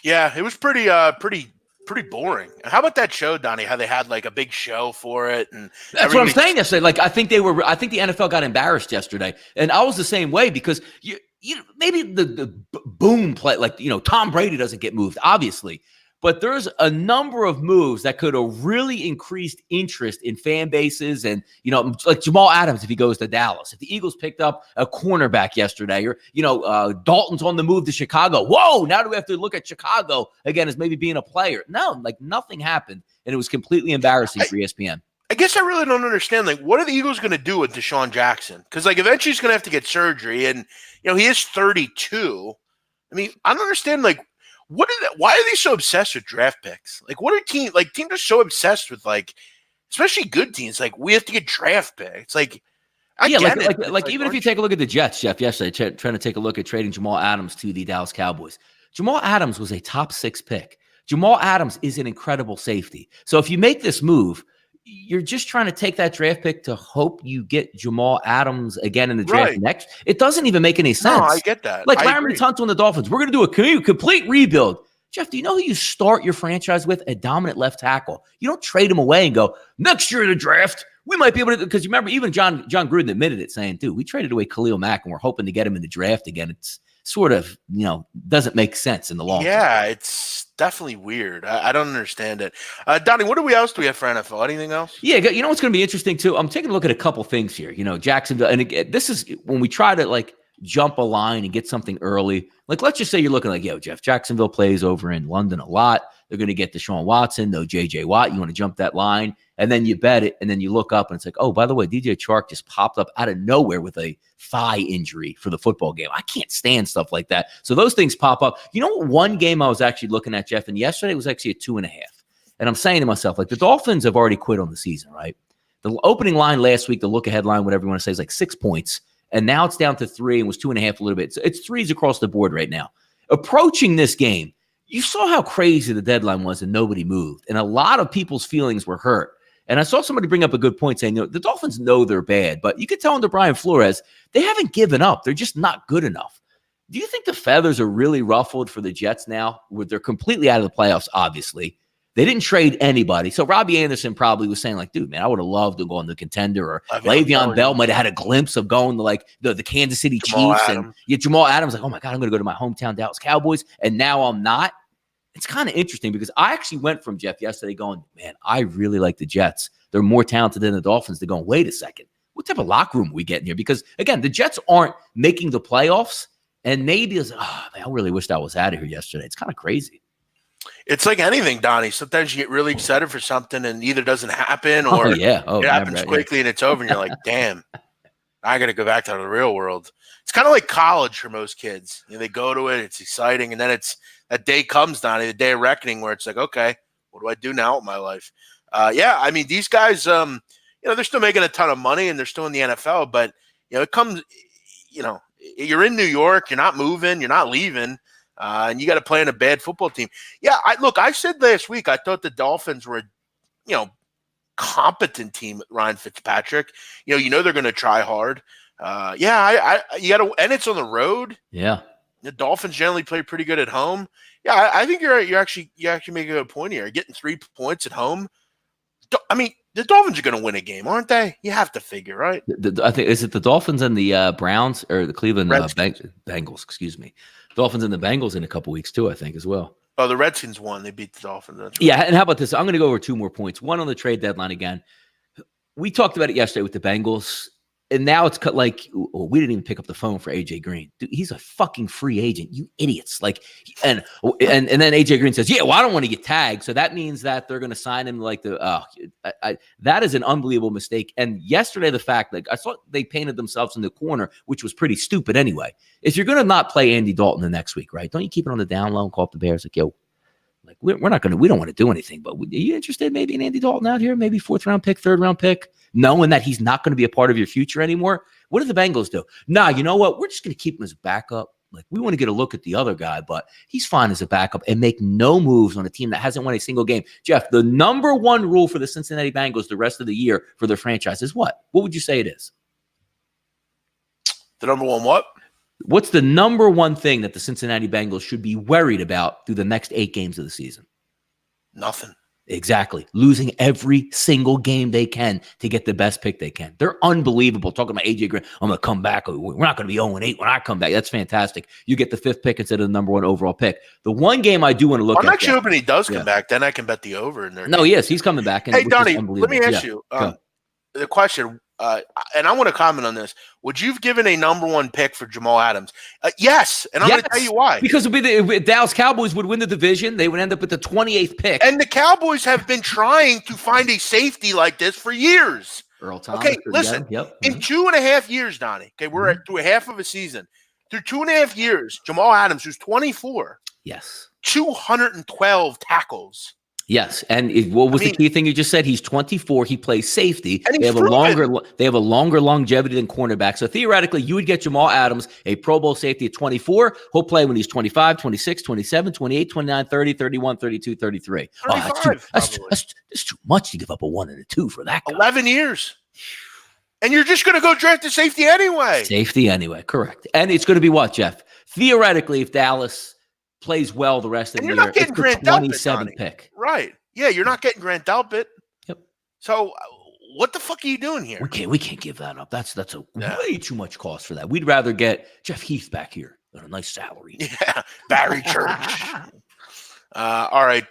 Yeah, it was pretty boring. How about that show, Donnie? How they had like a big show for it, and that's what I'm saying yesterday. Like I think the NFL got embarrassed yesterday, and I was the same way because you maybe the boom play, like Tom Brady doesn't get moved, obviously. But there's a number of moves that could have really increased interest in fan bases. And, like Jamal Adams, if he goes to Dallas, if the Eagles picked up a cornerback yesterday, or, Dalton's on the move to Chicago. Whoa, now do we have to look at Chicago again as maybe being a player? No, like nothing happened. And it was completely embarrassing for ESPN. I guess I really don't understand. Like, what are the Eagles going to do with Deshaun Jackson? Because, like, eventually he's going to have to get surgery. And, he is 32. I mean, I don't understand, like, why are they so obsessed with draft picks? Like, what are teams are so obsessed with, like, especially good teams, like, we have to get draft picks. Like, even if you take a look at the Jets, Jeff, yesterday, trying to take a look at trading Jamal Adams to the Dallas Cowboys. Jamal Adams was a top 6 pick. Jamal Adams is an incredible safety. So if you make this move, you're just trying to take that draft pick to hope you get Jamal Adams again in the draft next. It doesn't even make any sense. No, I get that. Like Larry Tunsil and the Dolphins, we're going to do a complete rebuild. Jeff, do you know who you start your franchise with? A dominant left tackle. You don't trade him away and go, next year in the draft, we might be able to, because you remember even John Gruden admitted it, saying, dude, we traded away Khalil Mack and we're hoping to get him in the draft again. It's sort of, doesn't make sense in the long term. Yeah, it's definitely weird. I don't understand it. Donnie, what else do we have for NFL? Anything else? Yeah, what's going to be interesting too? I'm taking a look at a couple things here. Jacksonville, and again, this is when we try to like jump a line and get something early. Like, let's just say you're looking like, Jeff, Jacksonville plays over in London a lot. They're going to get Deshaun Watson, no J.J. Watt. You want to jump that line, and then you bet it, and then you look up, and it's like, oh, by the way, DJ Chark just popped up out of nowhere with a thigh injury for the football game. I can't stand stuff like that. So those things pop up. One game I was actually looking at, Jeff, and yesterday was actually a 2.5. And I'm saying to myself, like, the Dolphins have already quit on the season, right? The opening line last week, the look-ahead line, whatever you want to say, is like 6 points. And now it's down to 3 and was 2.5 a little bit. So it's 3s across the board right now. Approaching this game, you saw how crazy the deadline was and nobody moved. And a lot of people's feelings were hurt. And I saw somebody bring up a good point saying, the Dolphins know they're bad, but you could tell under Brian Flores, they haven't given up. They're just not good enough. Do you think the feathers are really ruffled for the Jets now? Where they're completely out of the playoffs, obviously. They didn't trade anybody. So Robbie Anderson probably was saying, like, dude, man, I would have loved to go on the contender, or Le'Veon Bell might have had a glimpse of going to like the Kansas City Chiefs. And Jamal Adams, like, oh my God, I'm going to go to my hometown Dallas Cowboys. And now I'm not. It's kind of interesting because I actually went from Jeff yesterday going, man, I really like the Jets. They're more talented than the Dolphins. They're going, wait a second. What type of locker room are we getting here? Because, again, the Jets aren't making the playoffs. And maybe it's, man, I really wished I was out of here yesterday. It's kind of crazy. It's like anything, Donnie. Sometimes you get really excited for something and either doesn't happen or it happens quickly and it's over and you're like, damn, I got to go back to the real world. It's kind of like college for most kids. They go to it, it's exciting, and then it's that day comes, Donnie, the day of reckoning where it's like, okay, what do I do now with my life? I mean, these guys, they're still making a ton of money and they're still in the NFL, but, it comes, you're in New York, you're not moving, you're not leaving. And you got to play in a bad football team. Yeah, I said last week I thought the Dolphins were a, competent team with Ryan Fitzpatrick. They're going to try hard. You got to, and it's on the road. Yeah, the Dolphins generally play pretty good at home. Yeah, I think you actually make a good point here. Getting 3 points at home. I mean, the Dolphins are going to win a game, aren't they? You have to figure, right? I think is it the Dolphins and the Browns or the Cleveland Bengals? Excuse me. Dolphins and the Bengals in a couple weeks too, I think, as well. Oh, the Redskins won. They beat the Dolphins. That's right. Yeah, and how about this? I'm going to go over 2 more points. One on the trade deadline again. We talked about it yesterday with the Bengals, and now it's cut like we didn't even pick up the phone for AJ Green. Dude, he's a fucking free agent. You idiots! Like, and then AJ Green says, "Yeah, well, I don't want to get tagged." So that means that they're going to sign him like that is an unbelievable mistake. And yesterday, the fact that I saw they painted themselves in the corner, which was pretty stupid anyway. If you're going to not play Andy Dalton the next week, right? Don't you keep it on the down low and call up the Bears like, yo, like we're not going to, we don't want to do anything, but are you interested maybe in Andy Dalton out here? Maybe 4th round pick, 3rd round pick, knowing that he's not going to be a part of your future anymore. What do the Bengals do? Nah, you know what? We're just going to keep him as backup. Like, we want to get a look at the other guy, but he's fine as a backup and make no moves on a team that hasn't won a single game. Jeff, the number 1 rule for the Cincinnati Bengals the rest of the year for their franchise is what? What would you say it is? The number 1 what? What's the number 1 thing that the Cincinnati Bengals should be worried about through the next 8 games of the season? Nothing. Exactly. Losing every single game they can to get the best pick they can. They're unbelievable. Talking about AJ Green, I'm going to come back. We're not going to be 0-8 when I come back. That's fantastic. You get the 5th pick instead of the number 1 overall pick. The one game I do want to look at. I'm actually hoping he does come back. Then I can bet the over in there. No, yes, he's coming back. Hey, Donnie, let me ask you the question, and I want to comment on this. Would you have given a number 1 pick for Jamal Adams? Yes, and I'm going to tell you why. Because the Dallas Cowboys would win the division. They would end up with the 28th pick. And the Cowboys have been trying to find a safety like this for years. Earl Thomas. Okay, listen. In 2.5 years, Donnie, okay, we're at through half of a season. Through 2.5 years, Jamal Adams, who's 24. Yes. 212 tackles. Yes, and what was the key thing you just said? He's 24. He plays safety. And they have a longer longevity than cornerback. So theoretically, you would get Jamal Adams, a Pro Bowl safety at 24. He'll play when he's 25, 26, 27, 28, 29, 30, 31, 32, 33. That's too much to give up a 1 and a 2 for that guy. 11 years. And you're just going to go draft a safety anyway. Safety anyway, correct. And it's going to be what, Jeff? Theoretically, if Dallas plays well the rest of the year, not getting it's the 27th pick. Right. Yeah, you're not getting Grant Delpit. Yep. So what the fuck are you doing here? We can't give that up. That's way too much cost for that. We'd rather get Jeff Heath back here on a nice salary. Yeah, Barry Church. All right.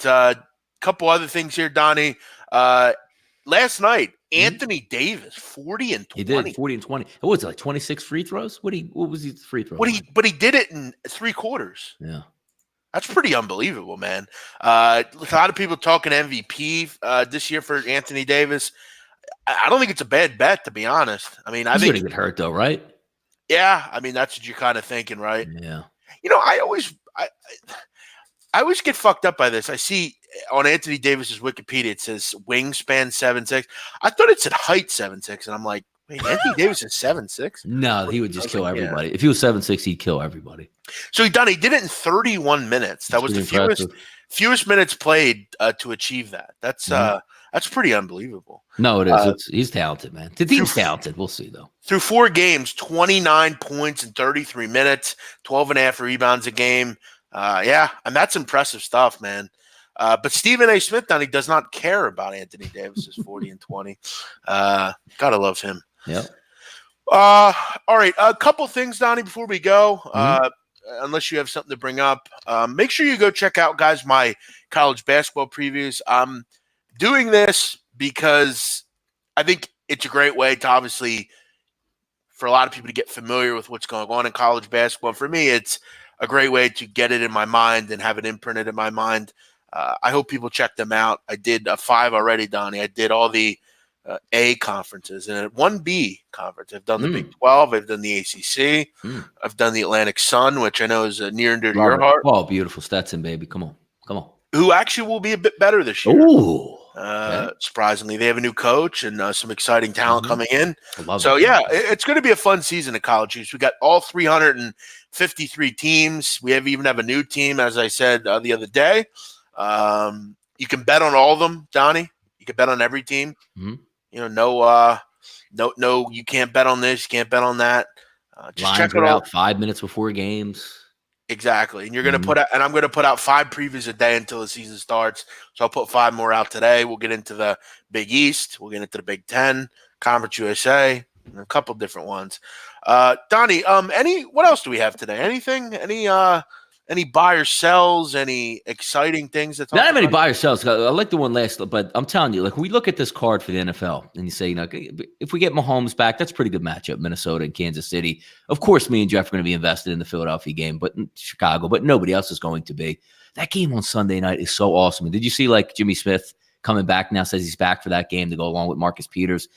Couple other things here, Donnie. Last night, Anthony Davis, 40 and 20. He did 40 and 20. What was it, like 26 free throws? What was his free throw? But he did it in 3 quarters. Yeah. That's pretty unbelievable, man. A lot of people talking MVP this year for Anthony Davis. I don't think it's a bad bet, to be honest. I mean, He's going to get hurt, though, right? Yeah, I mean, that's what you're kind of thinking, right? Yeah. You know, I always get fucked up by this. I see on Anthony Davis's Wikipedia it says wingspan 7'6". I thought it said height 7'6", and I'm like, wait, Anthony Davis is 7'6"? No, he would just kill everybody. Yeah. If he was 7'6", he'd kill everybody. So he did it in 31 minutes. That was the fewest minutes played to achieve that. That's pretty unbelievable. No, it is. He's talented, man. The team's talented. We'll see, though. Through 4 games, 29 points in 33 minutes, 12.5 rebounds a game. Yeah, and that's impressive stuff, man. But Stephen A. Smith, Donnie, does not care about Anthony Davis's 40 and 20. Gotta love him. Yeah. All right. A couple things, Donnie, before we go. Unless you have something to bring up, make sure you go check out, guys, my college basketball previews. I'm doing this because I think it's a great way to obviously for a lot of people to get familiar with what's going on in college basketball. For me, it's a great way to get it in my mind and have it imprinted in my mind. I hope people check them out. I did 5 already, Donnie. I did all the A conferences and at 1B conference. I've done the Big 12. I've done the ACC. I've done the Atlantic Sun, which I know is near and dear to your heart. Oh, beautiful Stetson, baby. Come on. Who actually will be a bit better this year. Ooh. Surprisingly, they have a new coach and some exciting talent coming in. So, it's going to be a fun season of college hoops. We got all 353 teams. We even have a new team, as I said the other day. You can bet on all of them, Donnie. You can bet on every team. You know, no, you can't bet on this. You can't bet on that. Just check it out 5 minutes before games. Exactly. And you're going to put out, and I'm going to put out 5 previews a day until the season starts. So I'll put 5 more out today. We'll get into the Big East. We'll get into the Big Ten, Conference USA, and a couple different ones. Donnie, what else do we have today? Anything? Any buy or sells? Any exciting things? Not have any buy or sells. I like the one last, but I'm telling you, like we look at this card for the NFL and you say, if we get Mahomes back, that's a pretty good matchup, Minnesota and Kansas City. Of course, me and Jeff are going to be invested in the Philadelphia game, but in Chicago, but nobody else is going to be. That game on Sunday night is so awesome. And did you see Jimmy Smith coming back now, says he's back for that game to go along with Marcus Peters?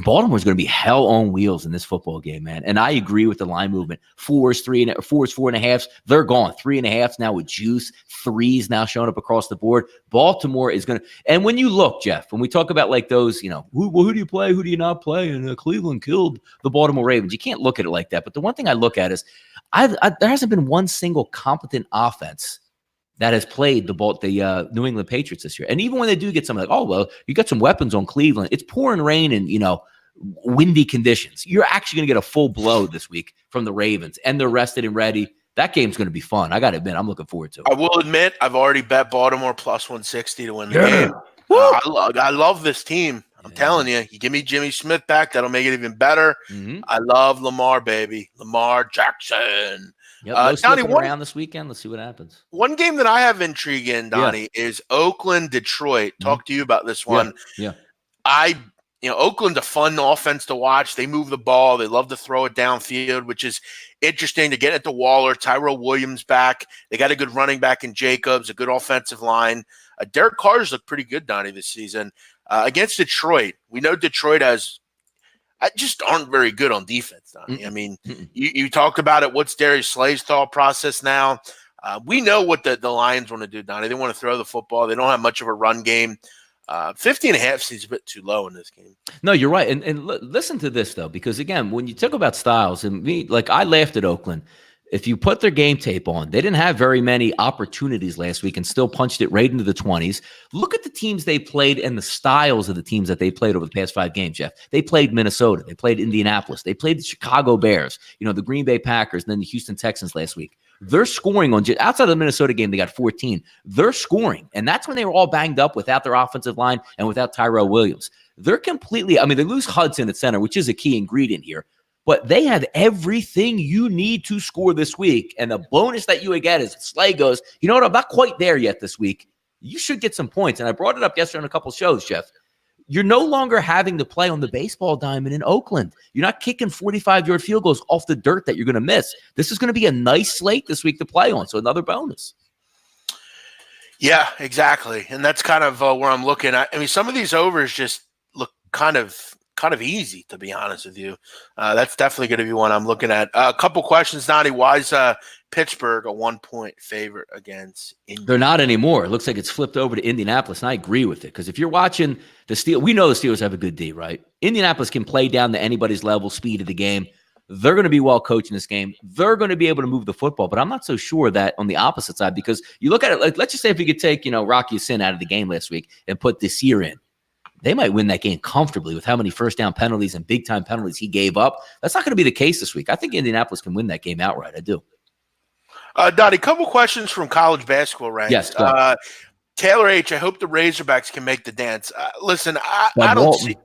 Baltimore's going to be hell on wheels in this football game, man. And I agree with the line movement. 4s, 4.5s, they're gone. 3.5s now with juice. 3s now showing up across the board. Baltimore is going to – and when you look, Jeff, when we talk about those, who do you play, who do you not play? And Cleveland killed the Baltimore Ravens. You can't look at it like that. But the one thing I look at is there hasn't been one single competent offense that has played the New England Patriots this year. And even when they do get something you got some weapons on Cleveland. It's pouring rain and, windy conditions. You're actually going to get a full blow this week from the Ravens, and they're rested and ready. That game's going to be fun. I got to admit, I'm looking forward to it. I will admit, I've already bet Baltimore plus 160 to win the game. I love this team. I'm telling you, you give me Jimmy Smith back, that'll make it even better. Mm-hmm. I love Lamar, baby. Lamar Jackson. Yep, no Donnie, slipping around this weekend. Let's see what happens. One game that I have intrigue in, Donnie, is Oakland, Detroit. Talk to you about this one. Yeah. Oakland's a fun offense to watch. They move the ball. They love to throw it downfield, which is interesting to get it to Waller. Tyrell Williams back. They got a good running back in Jacobs, a good offensive line. Derek Carr's looked pretty good, Donnie, this season. Against Detroit, we know Detroit just aren't very good on defense, Donnie. I mean, you talked about it. What's Darius Slay's thought process now? We know what the Lions want to do, Donnie. They want to throw the football. They don't have much of a run game. 50.5 seems a bit too low in this game. No, you're right. And listen to this, though, because, again, when you talk about styles, and me, like, I laughed at Oakland. If you put their game tape on, they didn't have very many opportunities last week and still punched it right into the 20s. Look at the teams they played and the styles of the teams that they played over the past 5 games, Jeff. They played Minnesota. They played Indianapolis. They played the Chicago Bears, the Green Bay Packers, and then the Houston Texans last week. They're scoring outside of the Minnesota game, they got 14. They're scoring, and that's when they were all banged up without their offensive line and without Tyrell Williams. They're completely – they lose Hudson at center, which is a key ingredient here. But they have everything you need to score this week. And the bonus that you would get is Slay goes, you know what, I'm not quite there yet this week. You should get some points. And I brought it up yesterday on a couple shows, Jeff. You're no longer having to play on the baseball diamond in Oakland. You're not kicking 45-yard field goals off the dirt that you're going to miss. This is going to be a nice slate this week to play on. So another bonus. Yeah, exactly. And that's kind of where I'm looking at. I mean, some of these overs just look kind of easy, to be honest with you. That's definitely going to be one I'm looking at. A couple questions, Donnie. Why is Pittsburgh a 1-point favorite against Indy? They're not anymore. It looks like it's flipped over to Indianapolis, and I agree with it. Because if you're watching the Steelers, we know the Steelers have a good D, right? Indianapolis can play down to anybody's level, speed of the game. They're going to be well coached in this game. They're going to be able to move the football. But I'm not so sure that on the opposite side, because you look at it, like, let's just say if you could take, Rocky Sin out of the game last week and put this year in. They might win that game comfortably with how many first down penalties and big time penalties he gave up. That's not going to be the case this week. I think Indianapolis can win that game outright. I do. Donnie, couple questions from college basketball ranks. Yes. Taylor H., I hope the Razorbacks can make the dance. Listen, I don't see.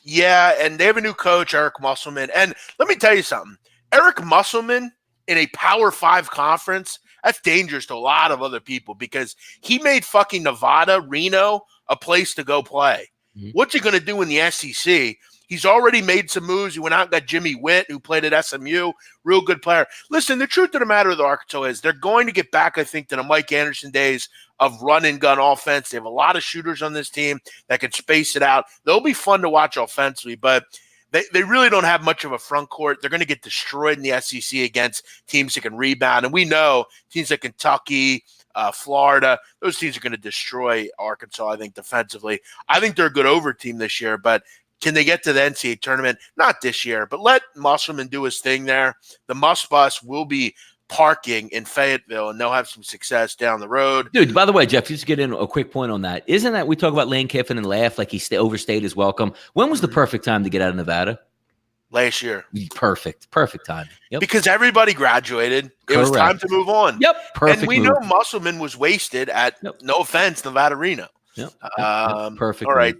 Yeah, and they have a new coach, Eric Musselman. And let me tell you something. Eric Musselman in a Power 5 conference, that's dangerous to a lot of other people because he made fucking Nevada, Reno, a place to go play. Mm-hmm. What's he going to do in the SEC? He's already made some moves. He went out and got Jimmy Witt, who played at SMU, real good player. Listen, the truth of the matter with Arkansas is they're going to get back, I think, to the Mike Anderson days of run-and-gun offense. They have a lot of shooters on this team that can space it out. They'll be fun to watch offensively, but they really don't have much of a front court. They're going to get destroyed in the SEC against teams that can rebound. And we know teams like Kentucky, Florida, those teams are going to destroy Arkansas, I think, defensively. I think they're a good over team this year, but can they get to the NCAA tournament? Not this year, but let Musselman do his thing there. The Muss Bus will be parking in Fayetteville, and they'll have some success down the road. Dude, by the way, Jeff, just to get in a quick point on that. Isn't that we talk about Lane Kiffin and laugh like he overstayed his welcome? When was the perfect time to get out of Nevada? Last year. Perfect time. Yep. Because everybody graduated. It was time to move on. Yep. Perfect. And we know Musselman was wasted at, no offense, Nevada Reno. Yep. Perfect. All right.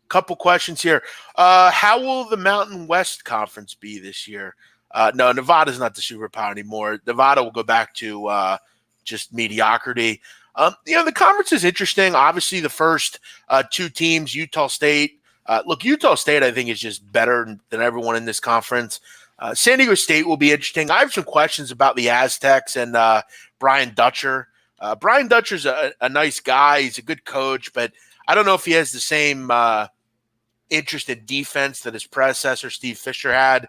Couple questions here. How will the Mountain West Conference be this year? No, Nevada's not the superpower anymore. Nevada will go back to just mediocrity. The conference is interesting. Obviously, the first 2 teams, Utah State. Utah State, I think, is just better than everyone in this conference. San Diego State will be interesting. I have some questions about the Aztecs and Brian Dutcher. Brian Dutcher's a nice guy. He's a good coach, but I don't know if he has the same interest in defense that his predecessor, Steve Fisher, had.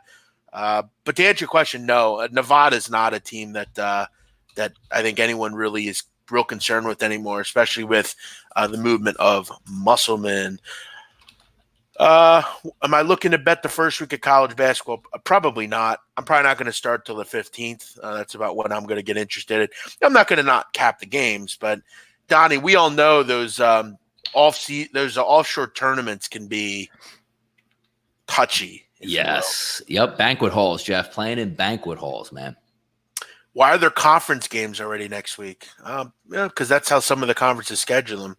But to answer your question, no, Nevada is not a team that I think anyone really is real concerned with anymore, especially with the movement of Musselman. Am I looking to bet the first week of college basketball? Probably not. I'm probably not going to start till the 15th. That's about when I'm going to get interested in. I'm not going to not cap the games, but Donnie, we all know those offshore tournaments can be touchy. Yes. Yep. Banquet halls, Jeff. Playing in banquet halls, man. Why are there conference games already next week? Yeah, because that's how some of the conferences schedule them.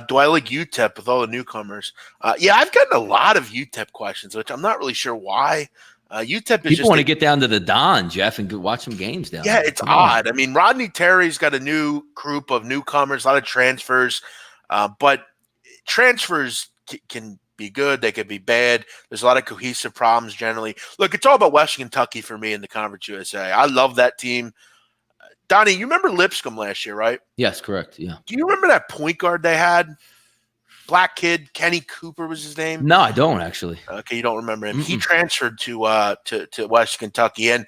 Do I like UTEP with all the newcomers? Yeah, I've gotten a lot of UTEP questions, which I'm not really sure why. UTEP is People just want to get down to the Don, Jeff, and watch some games down yeah, there. it's Come odd. on. I mean, Rodney Terry's got a new group of newcomers, a lot of transfers, but transfers can be good. They could be bad. There's a lot of cohesive problems generally. Look, it's all about West Kentucky for me in the Conference USA. I love that team. Donnie, you remember Lipscomb last year, right? Yes, correct. Yeah. Do you remember that point guard they had? Black kid, Kenny Cooper was his name. No, I don't actually. Okay, you don't remember him. Mm-mm. He transferred to West Kentucky. And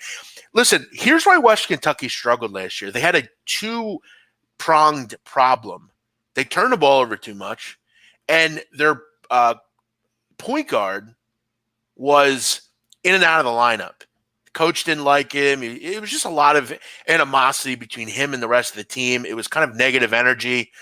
listen, here's why West Kentucky struggled last year. They had a two-pronged problem. They turned the ball over too much, and their point guard was in and out of the lineup. The coach didn't like him. It was just a lot of animosity between him and the rest of the team. It was kind of negative energy.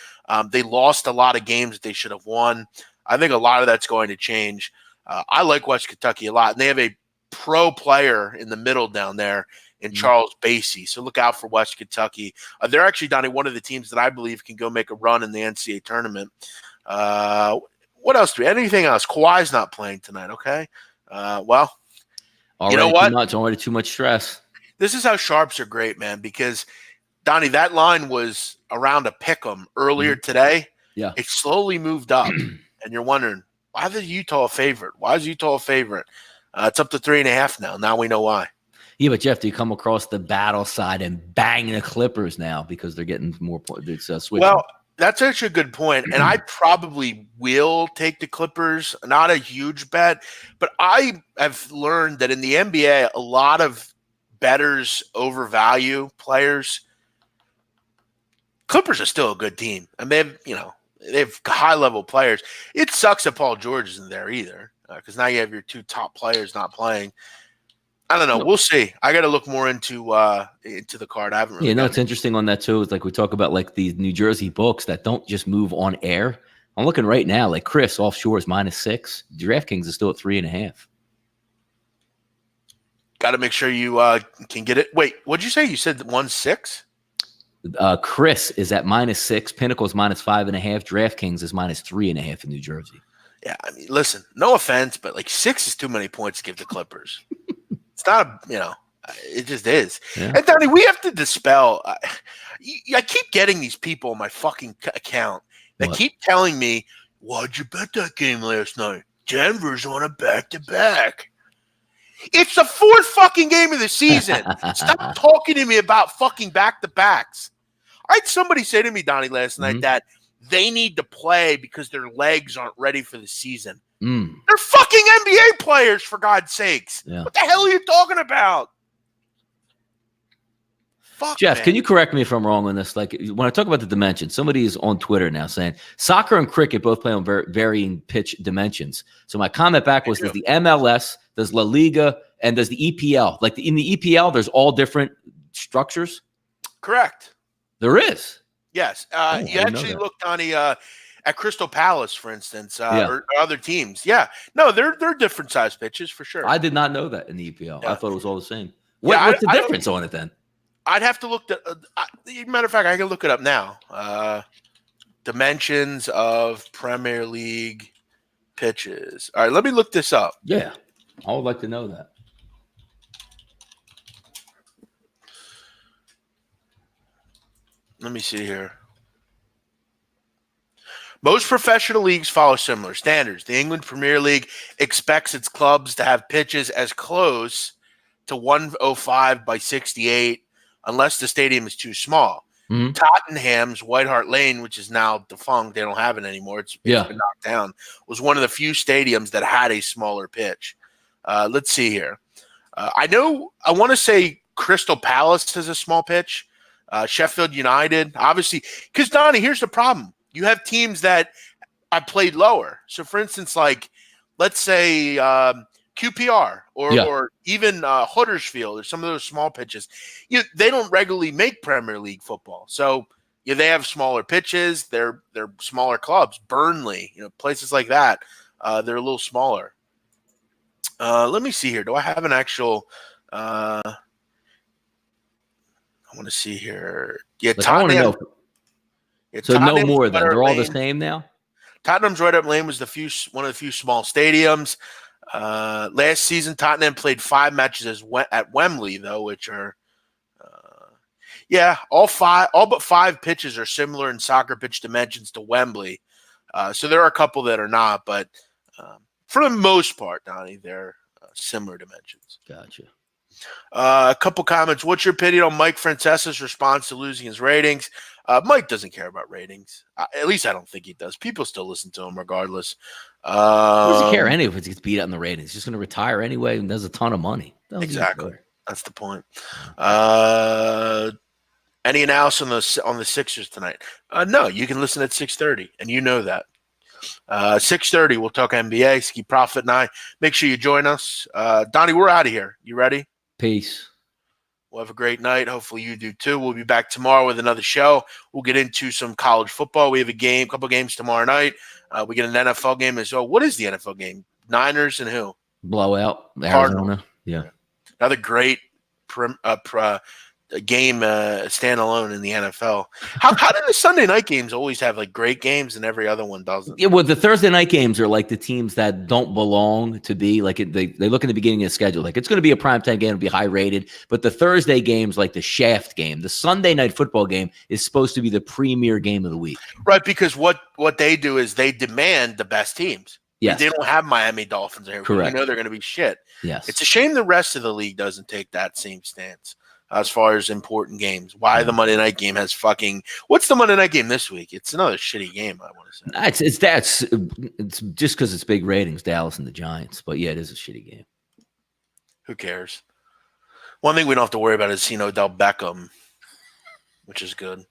They lost a lot of games that they should have won. I think a lot of that's going to change. I like West Kentucky a lot, and they have a pro player in the middle down there in Charles Bassey. So look out for West Kentucky. They're actually, Donnie, one of the teams that I believe can go make a run in the NCAA tournament. What else do we? Anything else? Kawhi's not playing tonight. Okay. Well, already you know what? Already too much stress. This is how sharps are great, man. Because Donnie, that line was around a pick 'em earlier today. Yeah. It slowly moved up, and you're wondering why is Utah a favorite? Why is Utah a favorite? It's up to 3.5 now. Now we know why. Yeah, but Jeff, do you come across the battle side and bang the Clippers now because they're getting more points? It's switching. Well, that's actually a good point, and I probably will take the Clippers. Not a huge bet, but I have learned that in the NBA, a lot of bettors overvalue players. Clippers are still a good team, and they have high-level players. It sucks that Paul George isn't there either, because now you have your two top players not playing. I don't know. We'll see. I got to look more into the card. I haven't really. It's interesting on that too. It's like we talk about like these New Jersey books that don't just move on air. I'm looking right now, like Chris offshore is -6. DraftKings is still at 3.5. Got to make sure you can get it. Wait, what'd you say? You said 1-6? Chris is at -6. Pinnacle is -5.5. DraftKings is -3.5 in New Jersey. Yeah, I mean, listen, no offense, but like 6 is too many points to give the Clippers. It's not, it just is. Yeah. And Donnie, we have to dispel. I keep getting these people on my fucking account that keep telling me, "Why'd you bet that game last night? Denver's on a back-to-back." It's the fourth fucking game of the season. Stop talking to me about fucking back-to-backs. I had somebody say to me, Donnie, last night that they need to play because their legs aren't ready for the season. They're fucking NBA players, for God's sakes. Yeah. What the hell are you talking about? Fuck, Jeff, man. Can you correct me if I'm wrong on this? Like when I talk about the dimensions, somebody is on Twitter now saying soccer and cricket both play on varying pitch dimensions. So my comment back was, does the MLS, does La Liga, and does the EPL? Like in the EPL, there's all different structures? Correct. There is. Yes. You actually looked, Donnie, at Crystal Palace, for instance, or other teams. Yeah. No, they're different size pitches for sure. I did not know that in the EPL. Yeah. I thought it was all the same. What's the difference on it then? I'd have to look at matter of fact, I can look it up now. Dimensions of Premier League pitches. All right, let me look this up. Yeah. I would like to know that. Let me see here. Most professional leagues follow similar standards. The England Premier League expects its clubs to have pitches as close to 105 by 68 unless the stadium is too small. Tottenham's White Hart Lane, which is now defunct, they don't have it anymore. It's been knocked down, was one of the few stadiums that had a smaller pitch. Let's see here. I want to say Crystal Palace has a small pitch. Sheffield United, obviously. Because, Donnie, here's the problem. You have teams that I played lower. So, for instance, like, let's say QPR or even Huddersfield or some of those small pitches. They don't regularly make Premier League football. So, they have smaller pitches. They're smaller clubs. Burnley, places like that, they're a little smaller. Let me see here. Do I have an actual I want to see here. Yeah, Like, I want to Tottenham. know. Yeah, So no Tottenham's more then. Right Up They're all the Lane. same now? Tottenham's Right Up Lane was one of the few small stadiums. Last season, Tottenham played 5 matches at Wembley, though, which are all but 5 pitches are similar in soccer pitch dimensions to Wembley. So there are a couple that are not, but for the most part, Donnie, they're similar dimensions. Gotcha. A couple comments. What's your opinion on Mike Francesa's response to losing his ratings? Mike doesn't care about ratings. At least I don't think he does. People still listen to him regardless. He doesn't care anyway if he gets beat up in the ratings. He's just going to retire anyway and does a ton of money. Exactly. That's the point. Any analysis on the Sixers tonight? No, you can listen at 6:30, and you know that. 6:30, we'll talk NBA. Ski Prophet and I. Make sure you join us. Donnie, we're out of here. You ready? Peace. We'll have a great night. Hopefully you do too. We'll be back tomorrow with another show. We'll get into some college football. We have a couple games tomorrow night. We get an NFL game as well. What is the NFL game? Niners and who? Blowout. Arizona. Cardinals. Yeah. Another great game standalone in the NFL. How do the Sunday night games always have like great games and every other one doesn't? Yeah, well, the Thursday night games are like the teams that don't belong to be like they look in the beginning of the schedule like it's going to be a primetime game, it'll be high rated. But the Thursday games, like the shaft game, the Sunday night football game is supposed to be the premier game of the week, right? Because what they do is they demand the best teams. Yes. They don't have Miami Dolphins here. Correct. You know they're going to be shit. Yes. It's a shame the rest of the league doesn't take that same stance as far as important games. Why the Monday night game has what's the Monday night game this week? It's another shitty game, I want to say. It's just because it's big ratings, Dallas and the Giants. But yeah, it is a shitty game. Who cares? One thing we don't have to worry about is seeing Odell Beckham, which is good.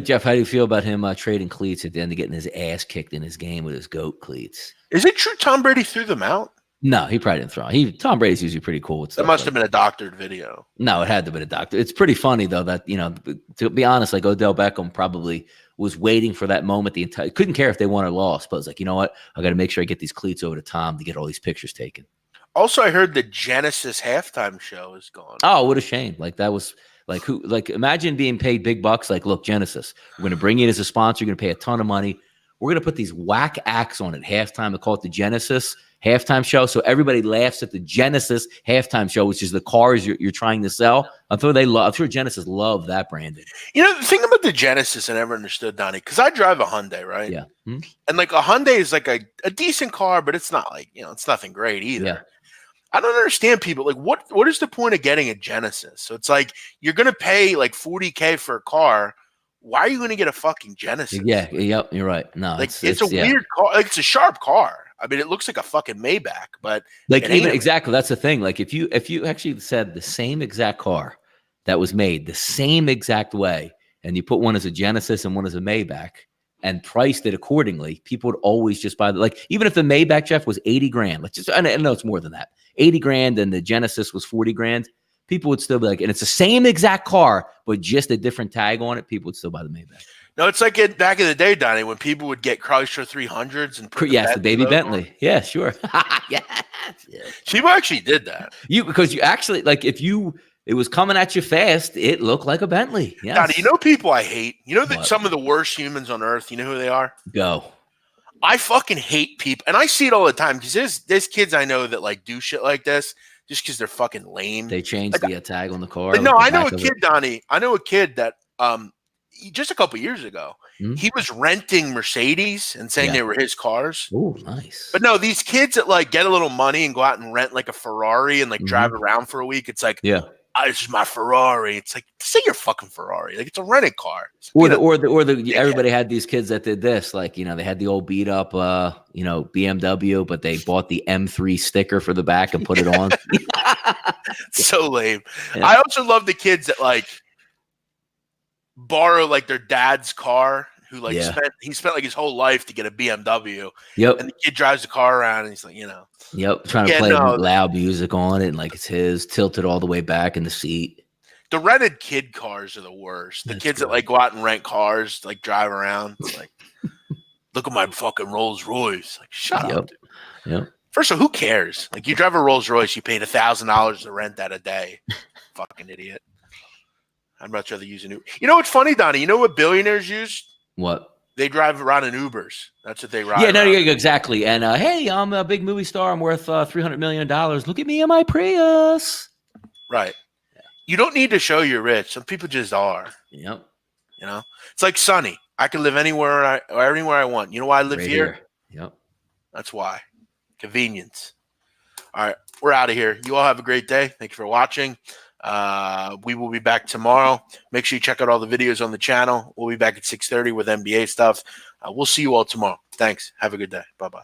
Jeff, how do you feel about him trading cleats at the end of getting his ass kicked in his game with his GOAT cleats? Is it true Tom Brady threw them out? No, he probably didn't throw. Tom Brady's usually pretty cool with stuff. That must have been a doctored video. No, it had to have been a doctor. It's pretty funny though that to be honest, like Odell Beckham probably was waiting for that moment. Couldn't care if they won or lost, but was like, you know what? I got to make sure I get these cleats over to Tom to get all these pictures taken. Also, I heard the Genesis halftime show is gone. Oh, what a shame! Like that was imagine being paid big bucks. Like, look, Genesis, we're going to bring you in as a sponsor. You're going to pay a ton of money. We're going to put these whack acts on at halftime. They call it the Genesis halftime show. So everybody laughs at the Genesis halftime show, which is the cars you're trying to sell. I'm sure Genesis love that branding. You know, the thing about the Genesis I never understood, Donnie, because I drive a Hyundai, right? Yeah. Hmm? And like a Hyundai is like a decent car, but it's not like, it's nothing great either. Yeah. I don't understand people. Like, what is the point of getting a Genesis? So it's like you're going to pay like $40K for a car. Why are you going to get a fucking Genesis? Yeah, yep, you're right. No, like it's a weird car. Like it's a sharp car. I mean, it looks like a fucking Maybach, but like even exactly that's the thing. Like if you actually said the same exact car that was made the same exact way, and you put one as a Genesis and one as a Maybach and priced it accordingly, people would always just buy even if the Maybach, Jeff, was 80 grand. Let's just I know it's more than that. 80 grand and the Genesis was 40 grand. People would still be like, and it's the same exact car, but just a different tag on it. People would still buy the Maybach. No, it's like back in the day, Donnie, when people would get Chrysler 300s and put the baby Bentley. On. Yeah, sure. Yes. People actually did that. Because you actually it was coming at you fast. It looked like a Bentley. Yeah. Donnie, you know people I hate? You know that some of the worst humans on earth, you know who they are? Go. I fucking hate people. And I see it all the time because there's kids I know that like do shit like this just because they're fucking lame. They changed the tag on the car. No, I know a kid, Donnie. I know a kid that just a couple years ago, he was renting Mercedes and saying they were his cars. Oh, nice. But no, these kids that like get a little money and go out and rent like a Ferrari and like drive around for a week. It's like, this is my Ferrari. It's like, say your fucking Ferrari. Like it's a rented car. Everybody had these kids that did this. Like, they had the old beat up, BMW, but they bought the M3 sticker for the back and put it on. So lame. Yeah. I also love the kids that like borrow like their dad's car who like spent like his whole life to get a BMW. Yep. And the kid drives the car around and he's like, trying to play loud music on it and like it's his tilted all the way back in the seat. The rented kid cars are the worst. The kids that like go out and rent cars, like drive around. It's like, look at my fucking Rolls Royce. Like, shut up. Dude. Yep. First of all, who cares? Like, you drive a Rolls Royce, you paid $1,000 to rent that a day. Fucking idiot. I'd much rather use an Uber. You know what's funny, Donnie? You know what billionaires use? What? They drive around in Ubers. That's what they ride. Yeah, no, around. yeah, exactly. And hey, I'm a big movie star. I'm worth $300 million. Look at me in my Prius. Right. You don't need to show you're rich. Some people just are. Yep. You know, it's like Sonny. I can live anywhere I want. You know why I live Right here? Yep. That's why. Convenience. All right, we're out of here. You all have a great day. Thank you for watching. We will be back tomorrow. Make sure you check out all the videos on the channel. We'll be back at 6:30 with NBA stuff. We'll see you all tomorrow. Thanks. Have a good day. Bye-bye.